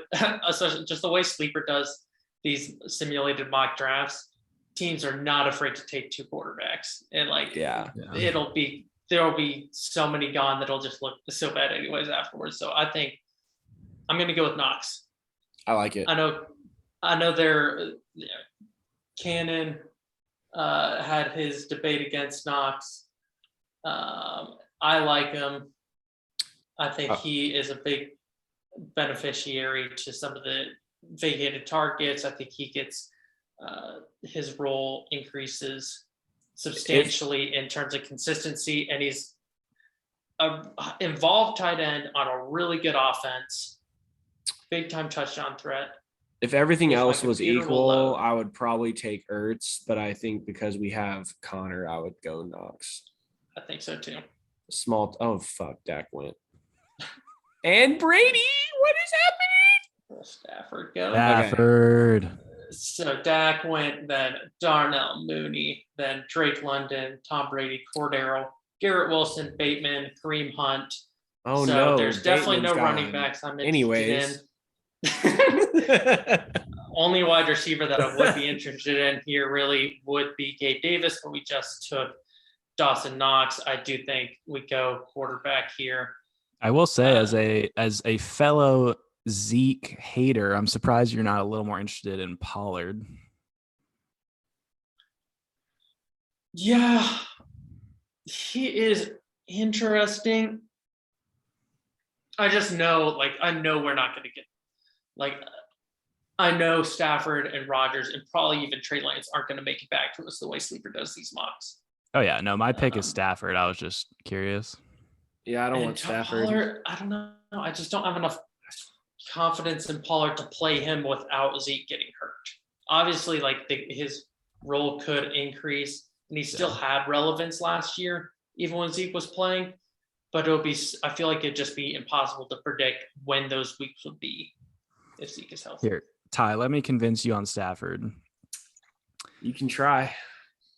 especially just the way Sleeper does these simulated mock drafts, teams are not afraid to take 2 quarterbacks, and like there'll be so many gone that'll just look so bad anyways afterwards. So I think I'm gonna go with Knox. I like it. I know they're Cannon had his debate against Knox. I like him. I think he is a big beneficiary to some of the vacated targets. I think he gets his role increases substantially in terms of consistency, and he's an involved tight end on a really good offense, big time touchdown threat. If everything If my else was computer will equal, load. I would probably take Ertz, but I think because we have Connor, I would go Knox. I think so too. Oh fuck, Dak went. And Brady, what is happening? Stafford go. Stafford. So Dak went, then Darnell Mooney, then Drake London, Tom Brady, Cordero, Garrett Wilson, Bateman, Kareem Hunt. Oh so no, there's definitely Bateman's no running gone. backs I'm interested Anyways. in. Only wide receiver that I would be interested in here really would be Gabe Davis, but we just took Dawson Knox. I do think we go quarterback here. I will say, as a fellow Zeke hater, I'm surprised you're not a little more interested in Pollard. Yeah, he is interesting. I just know, I know we're not going to get, I know Stafford and Rodgers and probably even Trey Lance aren't going to make it back to us the way Sleeper does these mocks. Oh yeah, no, my pick is Stafford. I was just curious. Yeah, I don't want Stafford. Pollard, I don't know. I just don't have enough confidence in Pollard to play him without Zeke getting hurt. Obviously, his role could increase, and he still had relevance last year, even when Zeke was playing. But I feel like it'd just be impossible to predict when those weeks would be if Zeke is healthy. Here, Ty, let me convince you on Stafford. You can try.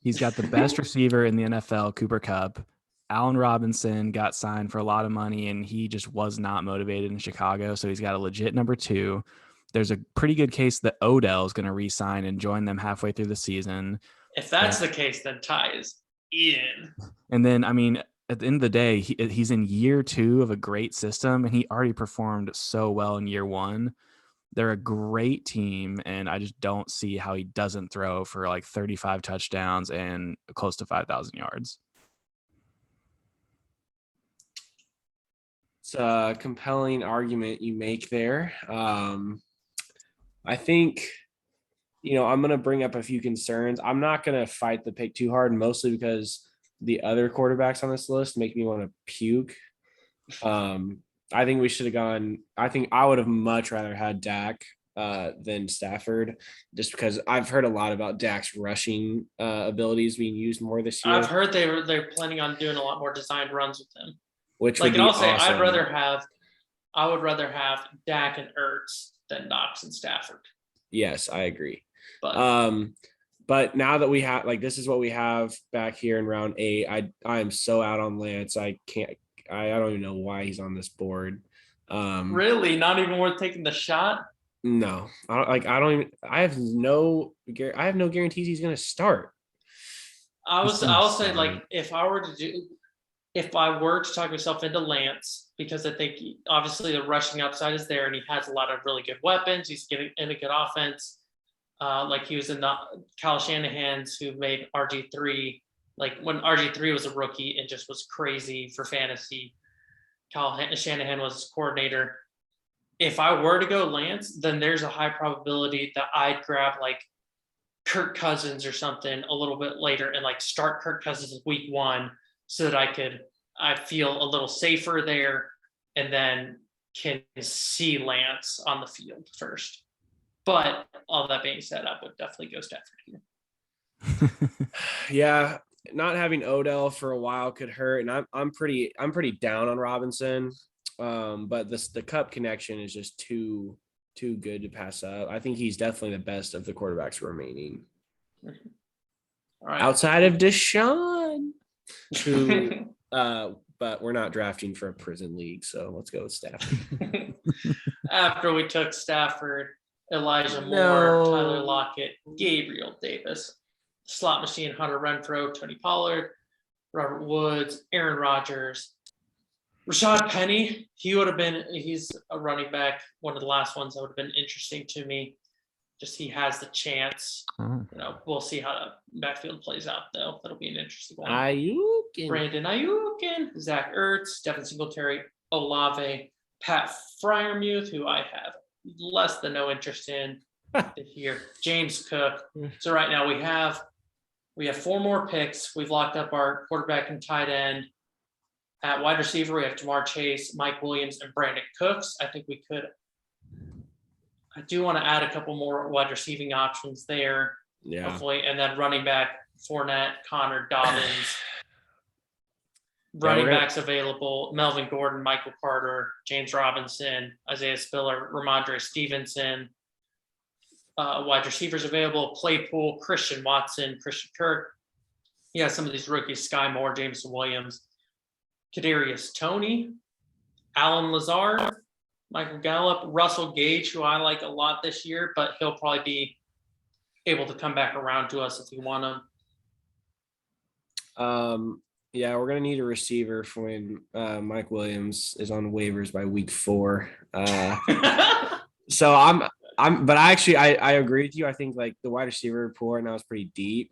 He's got the best receiver in the NFL, Cooper Kupp. Allen Robinson got signed for a lot of money, and he just was not motivated in Chicago. So he's got a legit number 2. There's a pretty good case that Odell is going to re-sign and join them halfway through the season. If that's the case, then Ty is in. And then, I mean, at the end of the day, he's in year 2 of a great system, and he already performed so well in year 1. They're a great team, and I just don't see how he doesn't throw for 35 touchdowns and close to 5,000 yards. It's a compelling argument you make there. I think, I'm going to bring up a few concerns. I'm not going to fight the pick too hard, mostly because the other quarterbacks on this list make me want to puke. I think we should have gone. I think I would have much rather had Dak than Stafford, just because I've heard a lot about Dak's rushing abilities being used more this year. I've heard they're planning on doing a lot more designed runs with him. Which would be awesome. I would rather have Dak and Ertz than Knox and Stafford. Yes, I agree. But now that we have this is what we have back here in round 8. I am so out on Lance. I don't even know why he's on this board. Really, not even worth taking the shot. No, I have no guarantees he's going to start. I'll say if I were to do if I were to talk myself into Lance, because I think obviously the rushing upside is there and he has a lot of really good weapons. He's getting in a good offense. Like he was in the Kyle Shanahan's who made RG3, like when RG3 was a rookie and just was crazy for fantasy. Kyle Shanahan was his coordinator. If I were to go Lance, then there's a high probability that I'd grab like Kirk Cousins or something a little bit later and like start Kirk Cousins week 1 so that I feel a little safer there and then can see Lance on the field first. But all that being said, I would definitely go Stafford here. Yeah, not having Odell for a while could hurt, and I'm pretty down on Robinson. But the Cup connection is just too good to pass up. I think he's definitely the best of the quarterbacks remaining. All right. Outside of Deshaun, who but we're not drafting for a prison league, so let's go with Stafford. After we took Stafford, Elijah Moore, No. Tyler Lockett, Gabriel Davis, slot machine Hunter Renfrow, Tony Pollard, Robert Woods, Aaron Rodgers, Rashad Penny. He's a running back, one of the last ones that would have been interesting to me. Just he has the chance. We'll see how the backfield plays out, though. That'll be an interesting one. Brandon Ayuk, Zach Ertz, Devin Singletary, Olave, Pat Fryermuth, who I have less than no interest in this year, James Cook. So right now we have 4 more picks. We've locked up our quarterback and tight end. At wide receiver, we have Jamar Chase, Mike Williams, and Brandon Cooks. I do want to add a couple more wide receiving options there. Yeah. Hopefully. And then running back, Fournette, Connor, Dobbins. Running backs available, Melvin Gordon, Michael Carter, James Robinson, Isaiah Spiller, Ramondre Stevenson. Wide receivers available, Claypool, Christian Watson, Christian Kirk. Yeah, some of these rookies, Sky Moore, Jameson Williams, Kadarius Toney, Alan Lazard, Michael Gallup, Russell Gage, who I like a lot this year, but he'll probably be able to come back around to us if we want him. Yeah, we're gonna need a receiver for when Mike Williams is on waivers by week 4. So but I agree with you. I think like the wide receiver pool right now is pretty deep.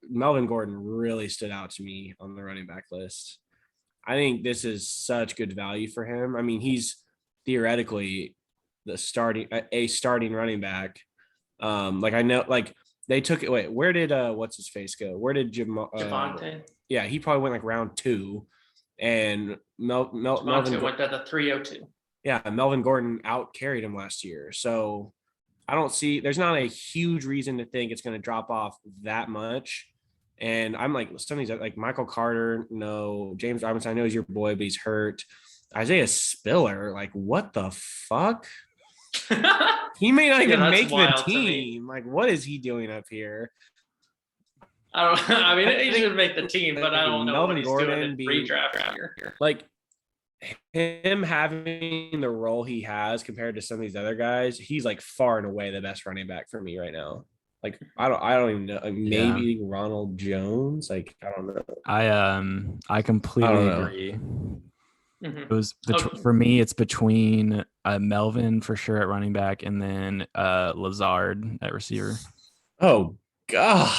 Melvin Gordon really stood out to me on the running back list. I think this is such good value for him. I mean, he's theoretically a starting running back. Like I know, like they took it. Wait, where did what's his face go? Where did Javonte? Yeah, he probably went like round 2, and Melvin went at the 302. Yeah, Melvin Gordon out carried him last year. So there's not a huge reason to think it's going to drop off that much. And I'm like, some of these, like Michael Carter, no, James Robinson, I know he's your boy, but he's hurt. Isaiah Spiller, like, what the fuck? He may not even make the team. Like, what is he doing up here? I mean, he should make the team, but I don't know Melvin what he's Gordon doing in redraft here. Like, him having the role he has compared to some of these other guys, he's like far and away the best running back for me right now. Like, I don't even know. Like, maybe Ronald Jones. Like, I don't know. I completely agree. Mm-hmm. It was for me. It's between Melvin for sure at running back, and then Lazard at receiver. Oh God.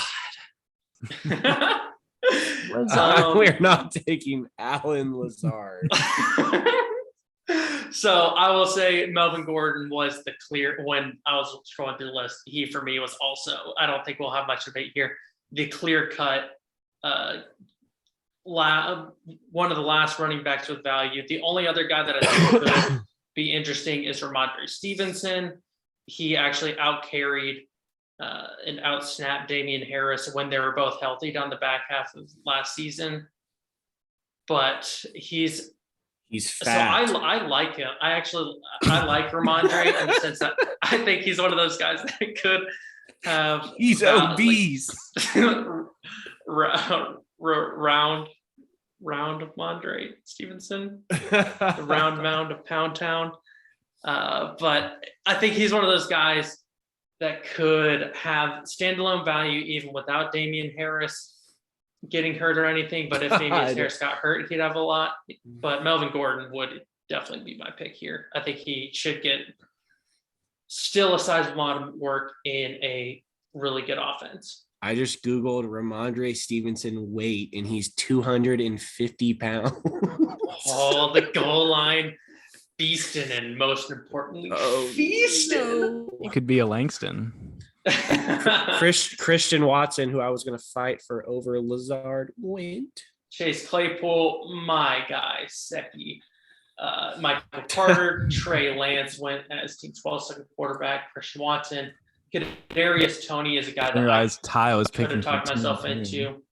We're not taking Alan Lazard. So I will say Melvin Gordon was the clear, when I was scrolling through the list, he for me was also, I don't think we'll have much debate here, the clear cut one of the last running backs with value. The only other guy that I think could be interesting is Ramondre Stevenson. He actually out-carried and out-snapped Damian Harris when they were both healthy down the back half of last season. But he's fat. So I like him. I like Ramondre in the sense that I think he's one of those guys that could have. He's obese. Round of Mondre Stevenson, the round mound of Pound Town. But I think he's one of those guys that could have standalone value even without Damian Harris. getting hurt or anything, but if Damian Harris got hurt, he'd have a lot. But Melvin Gordon would definitely be my pick here. I think he should get still a sizable amount of work in a really good offense. I just Googled Ramondre Stevenson weight, and he's 250 pounds. Oh, the goal line feasting, and most importantly, feasting. No. He could be a Langston. Christian Watson, who I was going to fight for over Lazard, went. Chase Claypool, my guy, Seppi. Michael Carter, Trey Lance went as team 12 second quarterback. Christian Watson, Kadarius Toney is a guy that I realized Ty was could picking have talked myself into.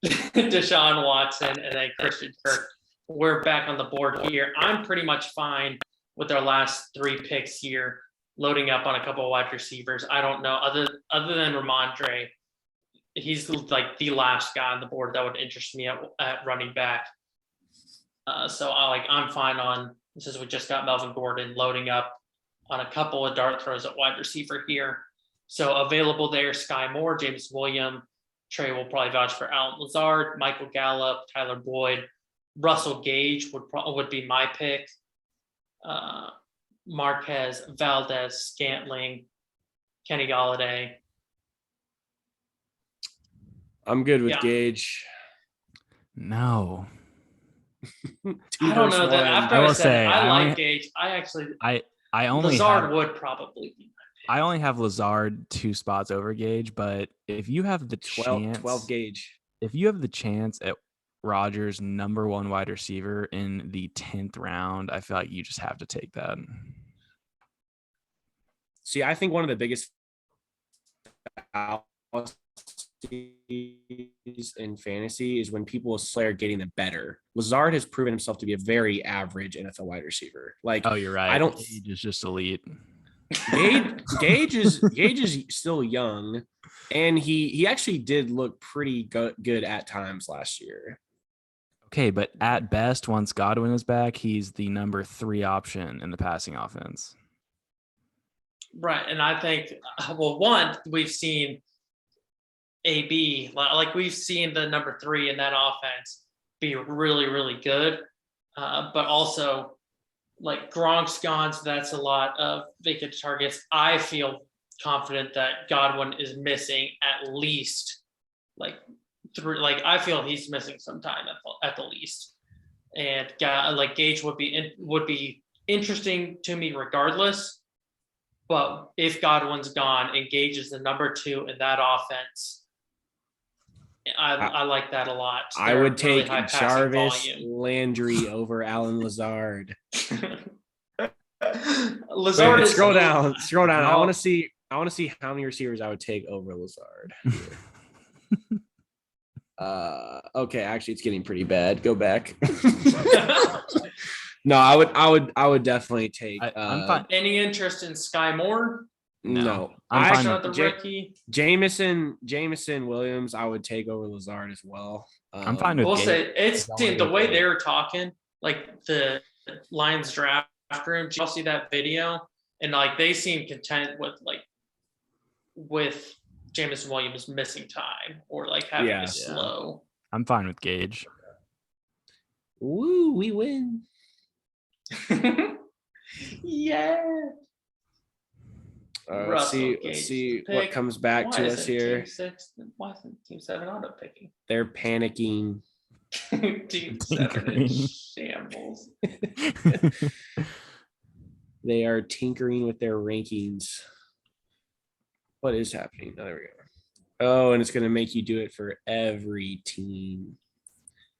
Deshaun Watson and then Christian Kirk. We're back on the board here. I'm pretty much fine with our last 3 picks here, loading up on a couple of wide receivers. I don't know, other than Ramondre, he's like the last guy on the board that would interest me at running back. So I'm fine on, since we just got Melvin Gordon, loading up on a couple of dart throws at wide receiver here. So available there, Sky Moore, James Williams, Trey will probably vouch for Allen Lazard, Michael Gallup, Tyler Boyd, Russell Gage would be my pick. Marquez, Valdez, Scantling, Kenny Galladay. I'm good with Gage. No. I don't know that after I said I like Gage. I only Lazard would probably be. I only have Lazard 2 spots over Gage, but if you have the 12 Gage, if you have the chance at Rodgers' number 1 wide receiver in the 10th round, I feel like you just have to take that. See, I think one of the biggest in fantasy is when people are getting them better. Lazard has proven himself to be a very average NFL wide receiver. Like, oh, you're right. Gage is just elite. Gage is still young, and he actually did look pretty good at times last year. Okay, but at best, once Godwin is back, he's the number 3 option in the passing offense. Right, and I think, one, we've seen AB, like we've seen the number 3 in that offense be really, really good, but also like Gronk's gone, so that's a lot of vacant targets. I feel confident that Godwin is missing at least like 3. Like I feel he's missing some time at the least, and like Gage would be interesting to me regardless. But if Godwin's gone and Gage is the number 2 in that offense, I like that a lot. I would take Jarvis Landry over Allen Lazard. Lazard. Scroll down. I want to see how many receivers I would take over Lazard. Okay, actually, it's getting pretty bad. Go back. No, I would definitely take. I'm fine. Any interest in Sky Moore? No. I'm fine with the rookie. Jameson Williams, I would take over Lazard as well. I'm fine with. We'll say it's the way they were talking, like the Lions draft room. Did y'all see that video? And like they seem content with Jameson Williams missing time or like having a slow. I'm fine with Gage. Woo, we win. Yeah. Let's see what comes back to us here. Why isn't Team 7 auto picking? They're panicking. Team 7 is shambles. They are tinkering with their rankings. What is happening? Oh, there we go. Oh, and it's going to make you do it for every team.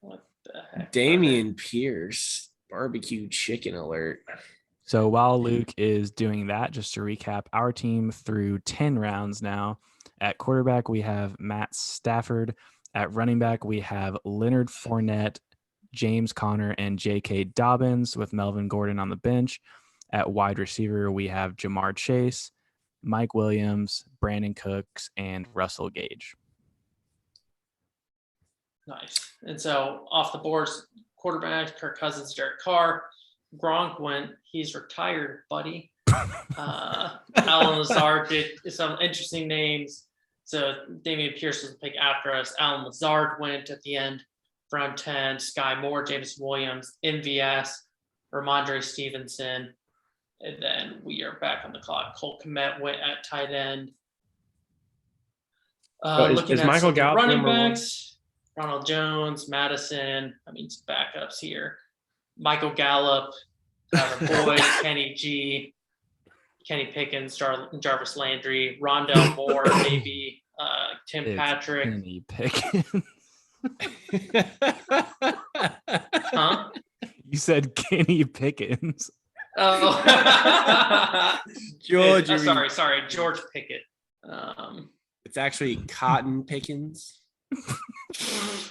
What the heck? Damian Pierce, barbecue chicken alert. So while Luke is doing that, just to recap our team through 10 rounds now. At quarterback, we have Matt Stafford. At running back, we have Leonard Fournette, James Conner, and J.K. Dobbins with Melvin Gordon on the bench. At wide receiver, we have Jamar Chase, Mike Williams, Brandon Cooks, and Russell Gage. Nice. And so off the boards, quarterbacks, Kirk Cousins, Derek Carr. Gronk went, he's retired, buddy. Allen Lazard did some interesting names. So Damian Pierce was the pick after us. Alan Lazard went at the end, round 10. Sky Moore, Jameson Williams, MVS, Ramondre Stevenson. And then we are back on the clock. Cole Kmet went at tight end. Looking is at Michael some Gallup running number one? backs, Ronald Jones, Madison. I mean, some backups here. Michael Gallup, Tyler Boyd, Kenny G, Kenny Pickens, Jarvis Landry, Rondell Moore, maybe Tim It's Patrick. Kenny Pickens. Huh? You said Kenny Pickens. Oh, George. sorry, George Pickett. It's actually Cotton Pickens. I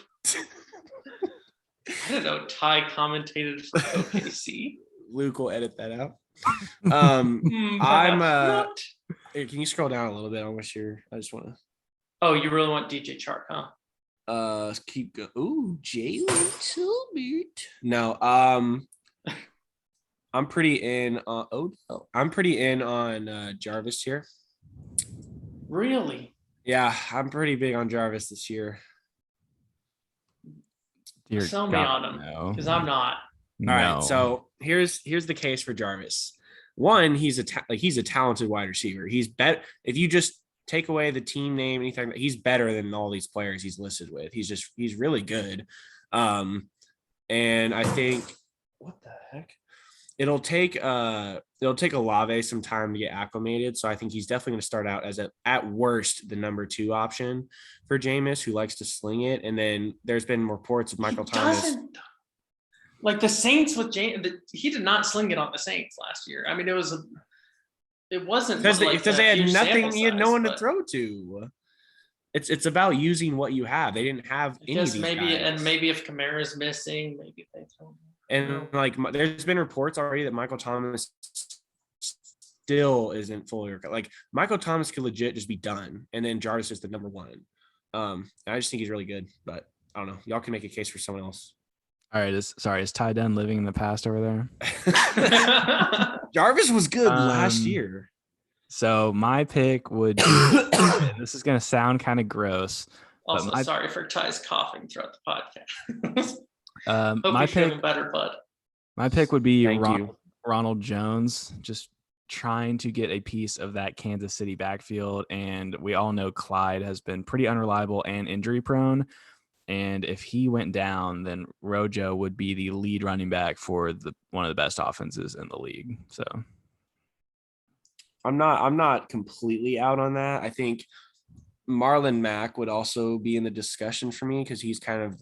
didn't know Ty commentated for OKC. Luke will edit that out. Not. Hey, can you scroll down a little bit? I just want to. Oh, you really want DJ Chark, huh? Keep going. Ooh, Jalen Tilbert. No, I'm pretty in on Jarvis here. Really? Yeah, I'm pretty big on Jarvis this year. Sell me on him because I'm not. No. All right, so here's the case for Jarvis. One, he's a talented wide receiver. He's if you just take away the team name, anything, he's better than all these players he's listed with. He's really good. And I think what the heck? It'll take Olave some time to get acclimated. So I think he's definitely going to start out as at worst the number 2 option for Jameis, who likes to sling it. And then there's been reports of Michael Thomas. Like the Saints with James, he did not sling it on the Saints last year. I mean, it wasn't because they had nothing. He had no one to but throw to. It's about using what you have. They didn't have any of these guys. And maybe if Kamara's missing, maybe they throw him. And like, there's been reports already that Michael Thomas still isn't fully recovered. Like, Michael Thomas could legit just be done, and then Jarvis is the number 1. I just think he's really good, but I don't know. Y'all can make a case for someone else. All right. Is Ty Dunn living in the past over there? Jarvis was good last year. So my pick would be, this is going to sound kind of gross. Also, sorry for Ty's coughing throughout the podcast. Hope my you're pick, feeling better, bud. My pick would be Thank you. Ronald Jones, just trying to get a piece of that Kansas City backfield. And we all know Clyde has been pretty unreliable and injury prone. And if he went down, then Rojo would be the lead running back for one of the best offenses in the league. So I'm not completely out on that. I think Marlon Mack would also be in the discussion for me because he's kind of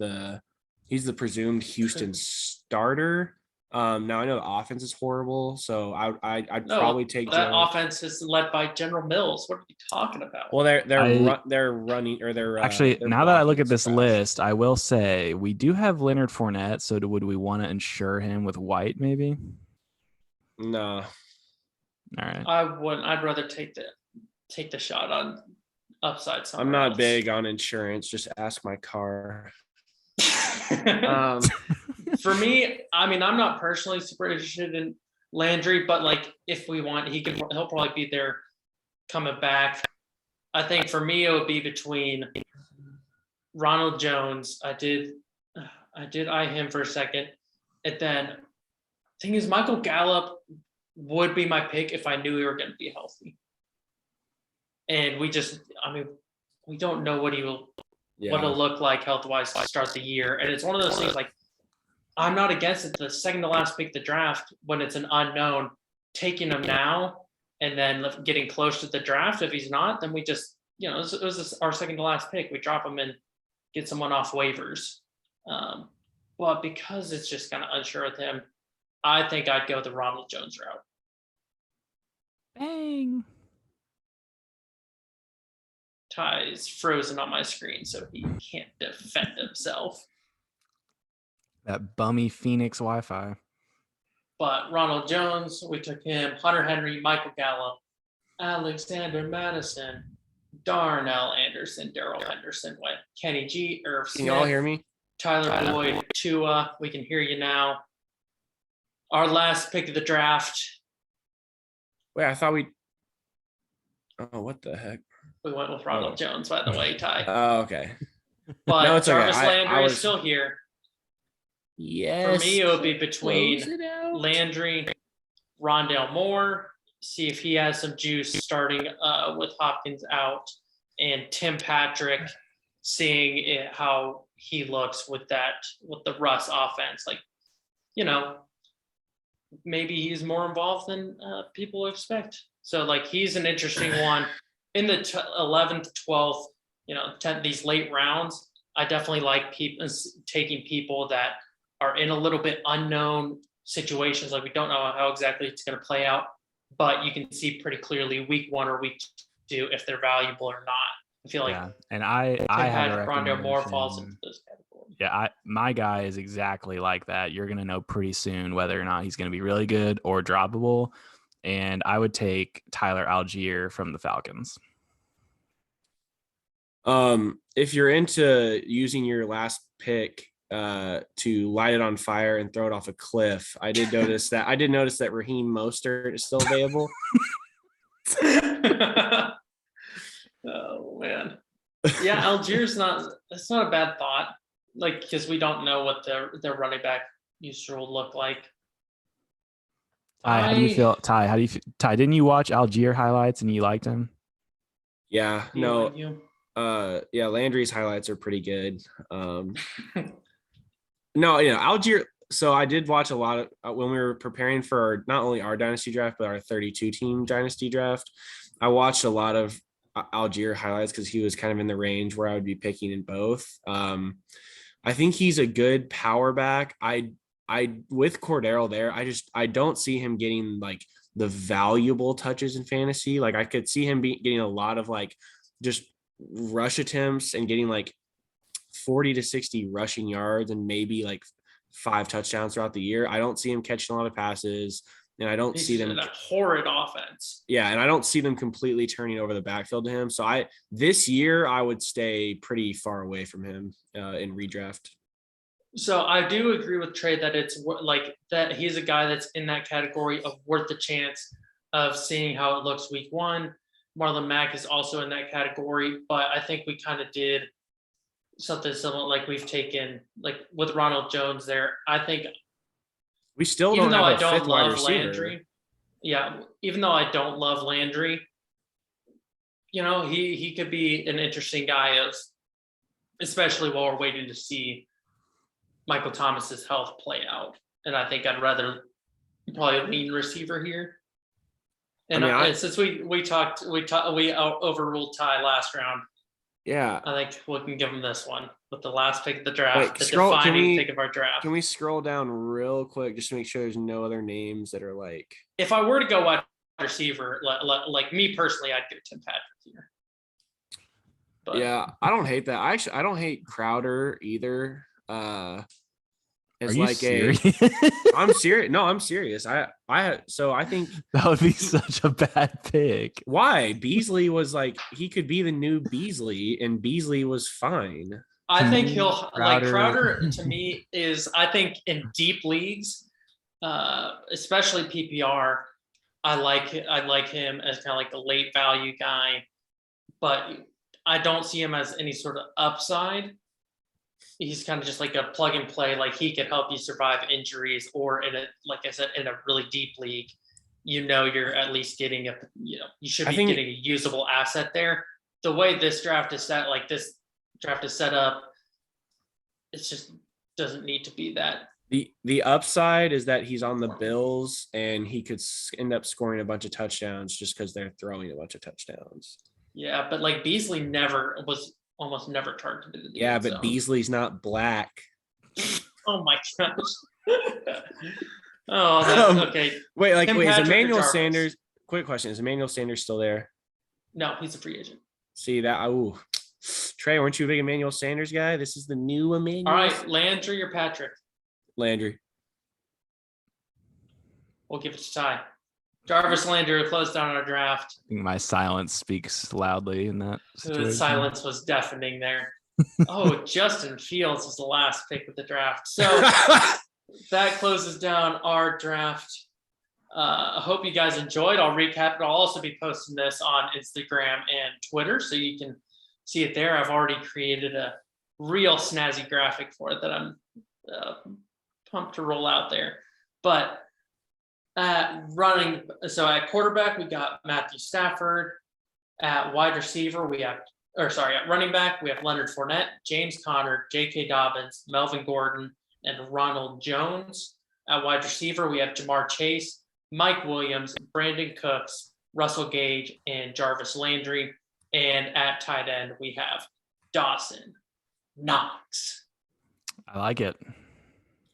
he's the presumed Houston starter. Now I know the offense is horrible, so I'd probably take that offense is led by General Mills. What are you talking about? Well, they're running or they're actually they're now that I look at this fast. list, I will say we do have Leonard Fournette. So would we want to insure him with White? Maybe. No. All right. I wouldn't. I'd rather take the shot on upside. I'm not else. big on insurance. Just ask my car. For me, I mean, I'm not personally super interested in Landry, but like if we want, he'll probably be there coming back. I think for me, it would be between Ronald Jones. I did eye him for a second. And then thing is, Michael Gallup would be my pick if I knew we were going to be healthy. And we don't know what he'll look like health-wise to start the year. And it's one of those things like, I'm not against it. The second to last pick the draft, when it's an unknown, taking him now and then getting close to the draft. If he's not, then we just, it was our second to last pick. We drop him and get someone off waivers. But because it's just kind of unsure with him, I think I'd go the Ronald Jones route. Bang. Ty is frozen on my screen, so he can't defend himself. That bummy Phoenix Wi-Fi. But Ronald Jones, we took him. Hunter Henry, Michael Gallup, Alexander Madison, Darnell Anderson, Darrell Henderson went. Kenny G, Irv Smith. Can y'all hear me? Tyler Boyd, Tua. We can hear you now. Our last pick of the draft. Wait, I thought we. Oh, what the heck? We went with Ronald Jones, by the way, Ty. Oh, okay. But No, it's okay. Jarvis Landry I is was- still here. Yes. For me, it would be between close it out. Landry, Rondale Moore, see if he has some juice starting with Hopkins out, and Tim Patrick, seeing how he looks with the Russ offense. Like, you know, maybe he's more involved than people expect. So, like, he's an interesting one in the 11th, 12th, 10th, these late rounds. I definitely like taking people that are in a little bit unknown situations. Like, we don't know how exactly it's going to play out, but you can see pretty clearly week 1 or week 2 if they're valuable or not. I feel like and I have a Rondale Moore falls recommendation. into this category. Yeah, my guy is exactly like that. You're gonna know pretty soon whether or not he's gonna be really good or droppable. And I would take Tyler Algier from the Falcons. If you're into using your last pick to light it on fire and throw it off a cliff, I did notice that Raheem Mostert is still available. Oh man, yeah, Algier's that's not a bad thought. Like, because we don't know what their running back used to look like. Ty, how do you feel? Ty, Ty, didn't you watch Algier highlights and you liked him? Yeah, no. Yeah, Landry's highlights are pretty good. No, Algier. So I did watch a lot of when we were preparing for not only our dynasty draft, but our 32-team dynasty draft. I watched a lot of Algier highlights because he was kind of in the range where I would be picking in both. I think he's a good power back. I with Cordero there, I don't see him getting like the valuable touches in fantasy. Like, I could see him getting a lot of like just rush attempts and getting like 40 to 60 rushing yards and maybe like 5 touchdowns throughout the year. I don't see him catching a lot of passes, and I don't see them in a horrid offense. Yeah, and I don't see them completely turning over the backfield to him. So this year I would stay pretty far away from him in redraft. So I do agree with Trey that it's like that he's a guy that's in that category of worth the chance of seeing how it looks week 1. Marlon Mack is also in that category, but I think we kind of did something similar. Like, we've taken, like with Ronald Jones there, I think we still even don't though have I don't fifth wide love receiver. Landry, even though I don't love Landry, he could be an interesting guy, especially while we're waiting to see Michael Thomas's health play out. And I think I'd rather probably lean receiver here. And since we overruled Ty last round. Yeah, I think we can give him this one with the last pick of the draft, pick of our draft. Can we scroll down real quick just to make sure there's no other names that are like? If I were to go wide receiver, like me personally, I'd go Tim Patrick here. But yeah, I don't hate that. I don't hate Crowder either. Are you serious? I'm serious. No, I'm serious. So I think that would be such a bad pick. Why? Beasley was like, he could be the new Beasley, and Beasley was fine. I think Crowder to me is, I think in deep leagues, especially PPR, I like him as kind of like a late value guy, but I don't see him as any sort of upside. He's kind of just like a plug and play. Like, he could help you survive injuries, or like I said, in a really deep league, you're at least getting you should be getting a usable asset there. The way this draft is set, up, it just doesn't need to be that. The upside is that he's on the Bills and he could end up scoring a bunch of touchdowns just because they're throwing a bunch of touchdowns. Yeah, but like Beasley almost never targeted. Yeah, but Beasley's not black. Oh my gosh. Oh, okay. Wait, is Emmanuel Sanders? Quick question: is Emmanuel Sanders still there? No, he's a free agent. See that? Oh, Trey, weren't you a big Emmanuel Sanders guy? This is the new Emmanuel. All right, Landry or Patrick? Landry. We'll give it to Ty. Jarvis Landry will close down our draft. I think my silence speaks loudly in that situation. The silence was deafening there. Oh, Justin Fields is the last pick of the draft. So that closes down our draft. I hope you guys enjoyed. I'll recap it. I'll also be posting this on Instagram and Twitter, so you can see it there. I've already created a real snazzy graphic for it that I'm pumped to roll out there. But at quarterback, we got Matthew Stafford. At wide receiver, at running back, we have Leonard Fournette, James Conner, J.K. Dobbins, Melvin Gordon, and Ronald Jones. At wide receiver, we have Jamar Chase, Mike Williams, Brandon Cooks, Russell Gage, and Jarvis Landry. And at tight end, we have Dawson Knox. I like it.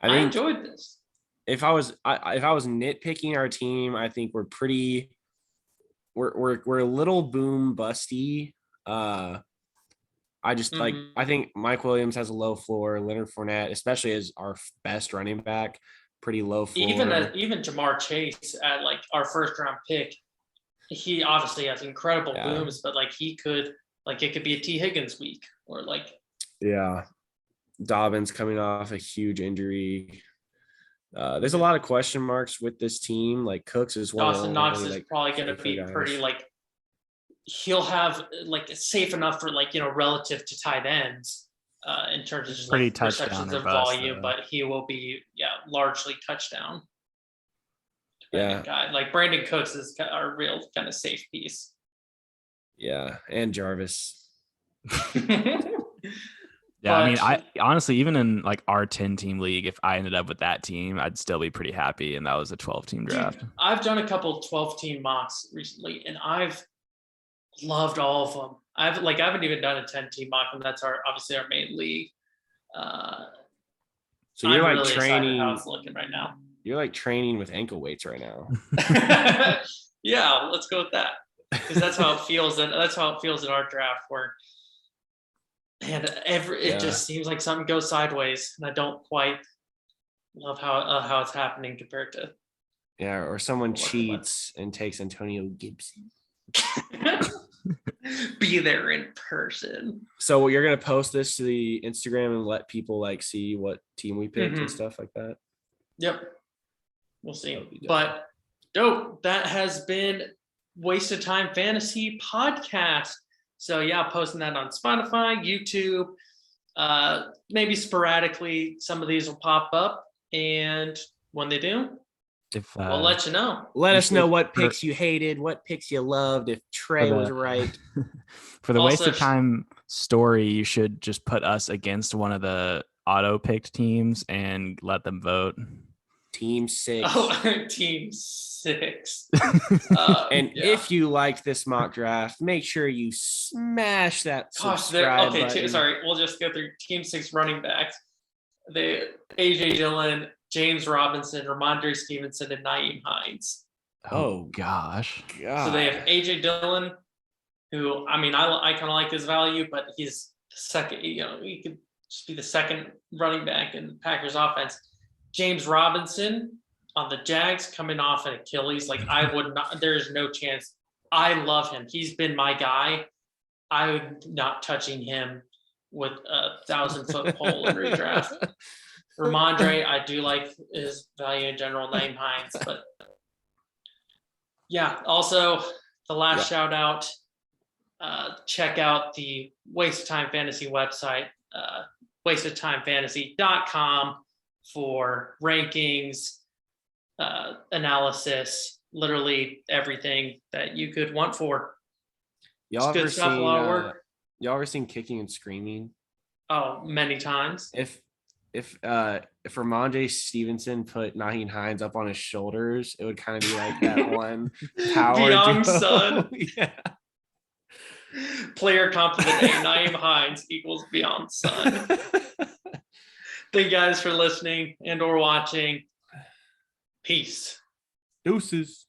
I enjoyed this. If I was nitpicking our team, I think we're a little boom busty. I think Mike Williams has a low floor. Leonard Fournette, especially as our best running back, pretty low floor. Even Jamar Chase at like our first round pick, he obviously has incredible booms, but like it could be a T Higgins week or like. Yeah. Dobbins coming off a huge injury. There's a lot of question marks with this team. Like Cooks is one. Dawson Knox is probably going to be pretty like he'll have like it's safe enough for like relative to tight ends in terms of just pretty like receptions and volume, but he will be largely touchdown. Guy. Like Brandon Cooks is our real kind of safe piece. Yeah, and Jarvis. Yeah, I mean, I honestly, even in like our 10-team league, if I ended up with that team, I'd still be pretty happy. And that was a 12-team draft. Dude, I've done a couple 12-team mocks recently, and I've loved all of them. I haven't even done a 10-team mock, and that's obviously our main league. So you're I'm like really training. How it's looking right now. You're like training with ankle weights right now. Yeah, let's go with that because that's how it feels. That's how it feels in our draft where. And it just seems like something goes sideways, and I don't quite love how it's happening compared to. Yeah, or someone cheats and takes Antonio Gibson. Be there in person. So you're gonna post this to the Instagram and let people like see what team we picked and stuff like that. Yep, we'll see. But dope. That has been Wasted Time Fantasy Podcast. So posting that on Spotify, YouTube, maybe sporadically some of these will pop up, and when they do, we'll let you know. Let us know what picks you hated, what picks you loved, if Trey was right. For the Wasted Time story, you should just put us against one of the auto-picked teams and let them vote. Team 6. Oh, Team 6. If you liked this mock draft, make sure you smash that subscribe button. Sorry, we'll just go through Team 6 running backs. AJ Dillon, James Robinson, Ramondre Stevenson, and Nyheim Hines. Oh gosh. So they have AJ Dillon, who I kind of like his value, but he's the second. He could just be the second running back in the Packers offense. James Robinson on the Jags coming off an Achilles. Like I would not, there's no chance. I love him. He's been my guy. I would not touching him with a 1,000-foot pole in redraft. Ramondre, I do like his value in general, Nyheim Hines, but also the last shout out, check out the Waste of Time Fantasy website, wasteoftimefantasy.com. for rankings, analysis, literally everything that you could want for. Y'all ever seen Kicking and Screaming? Oh, many times. If Ramondre Stevenson put Nyheim Hines up on his shoulders, it would kind of be like that one power Beyond duo. Sun. Yeah. Player compliment A, Nyheim Hines equals Beyond Sun. Thank you guys for listening and or watching. Peace. Deuces.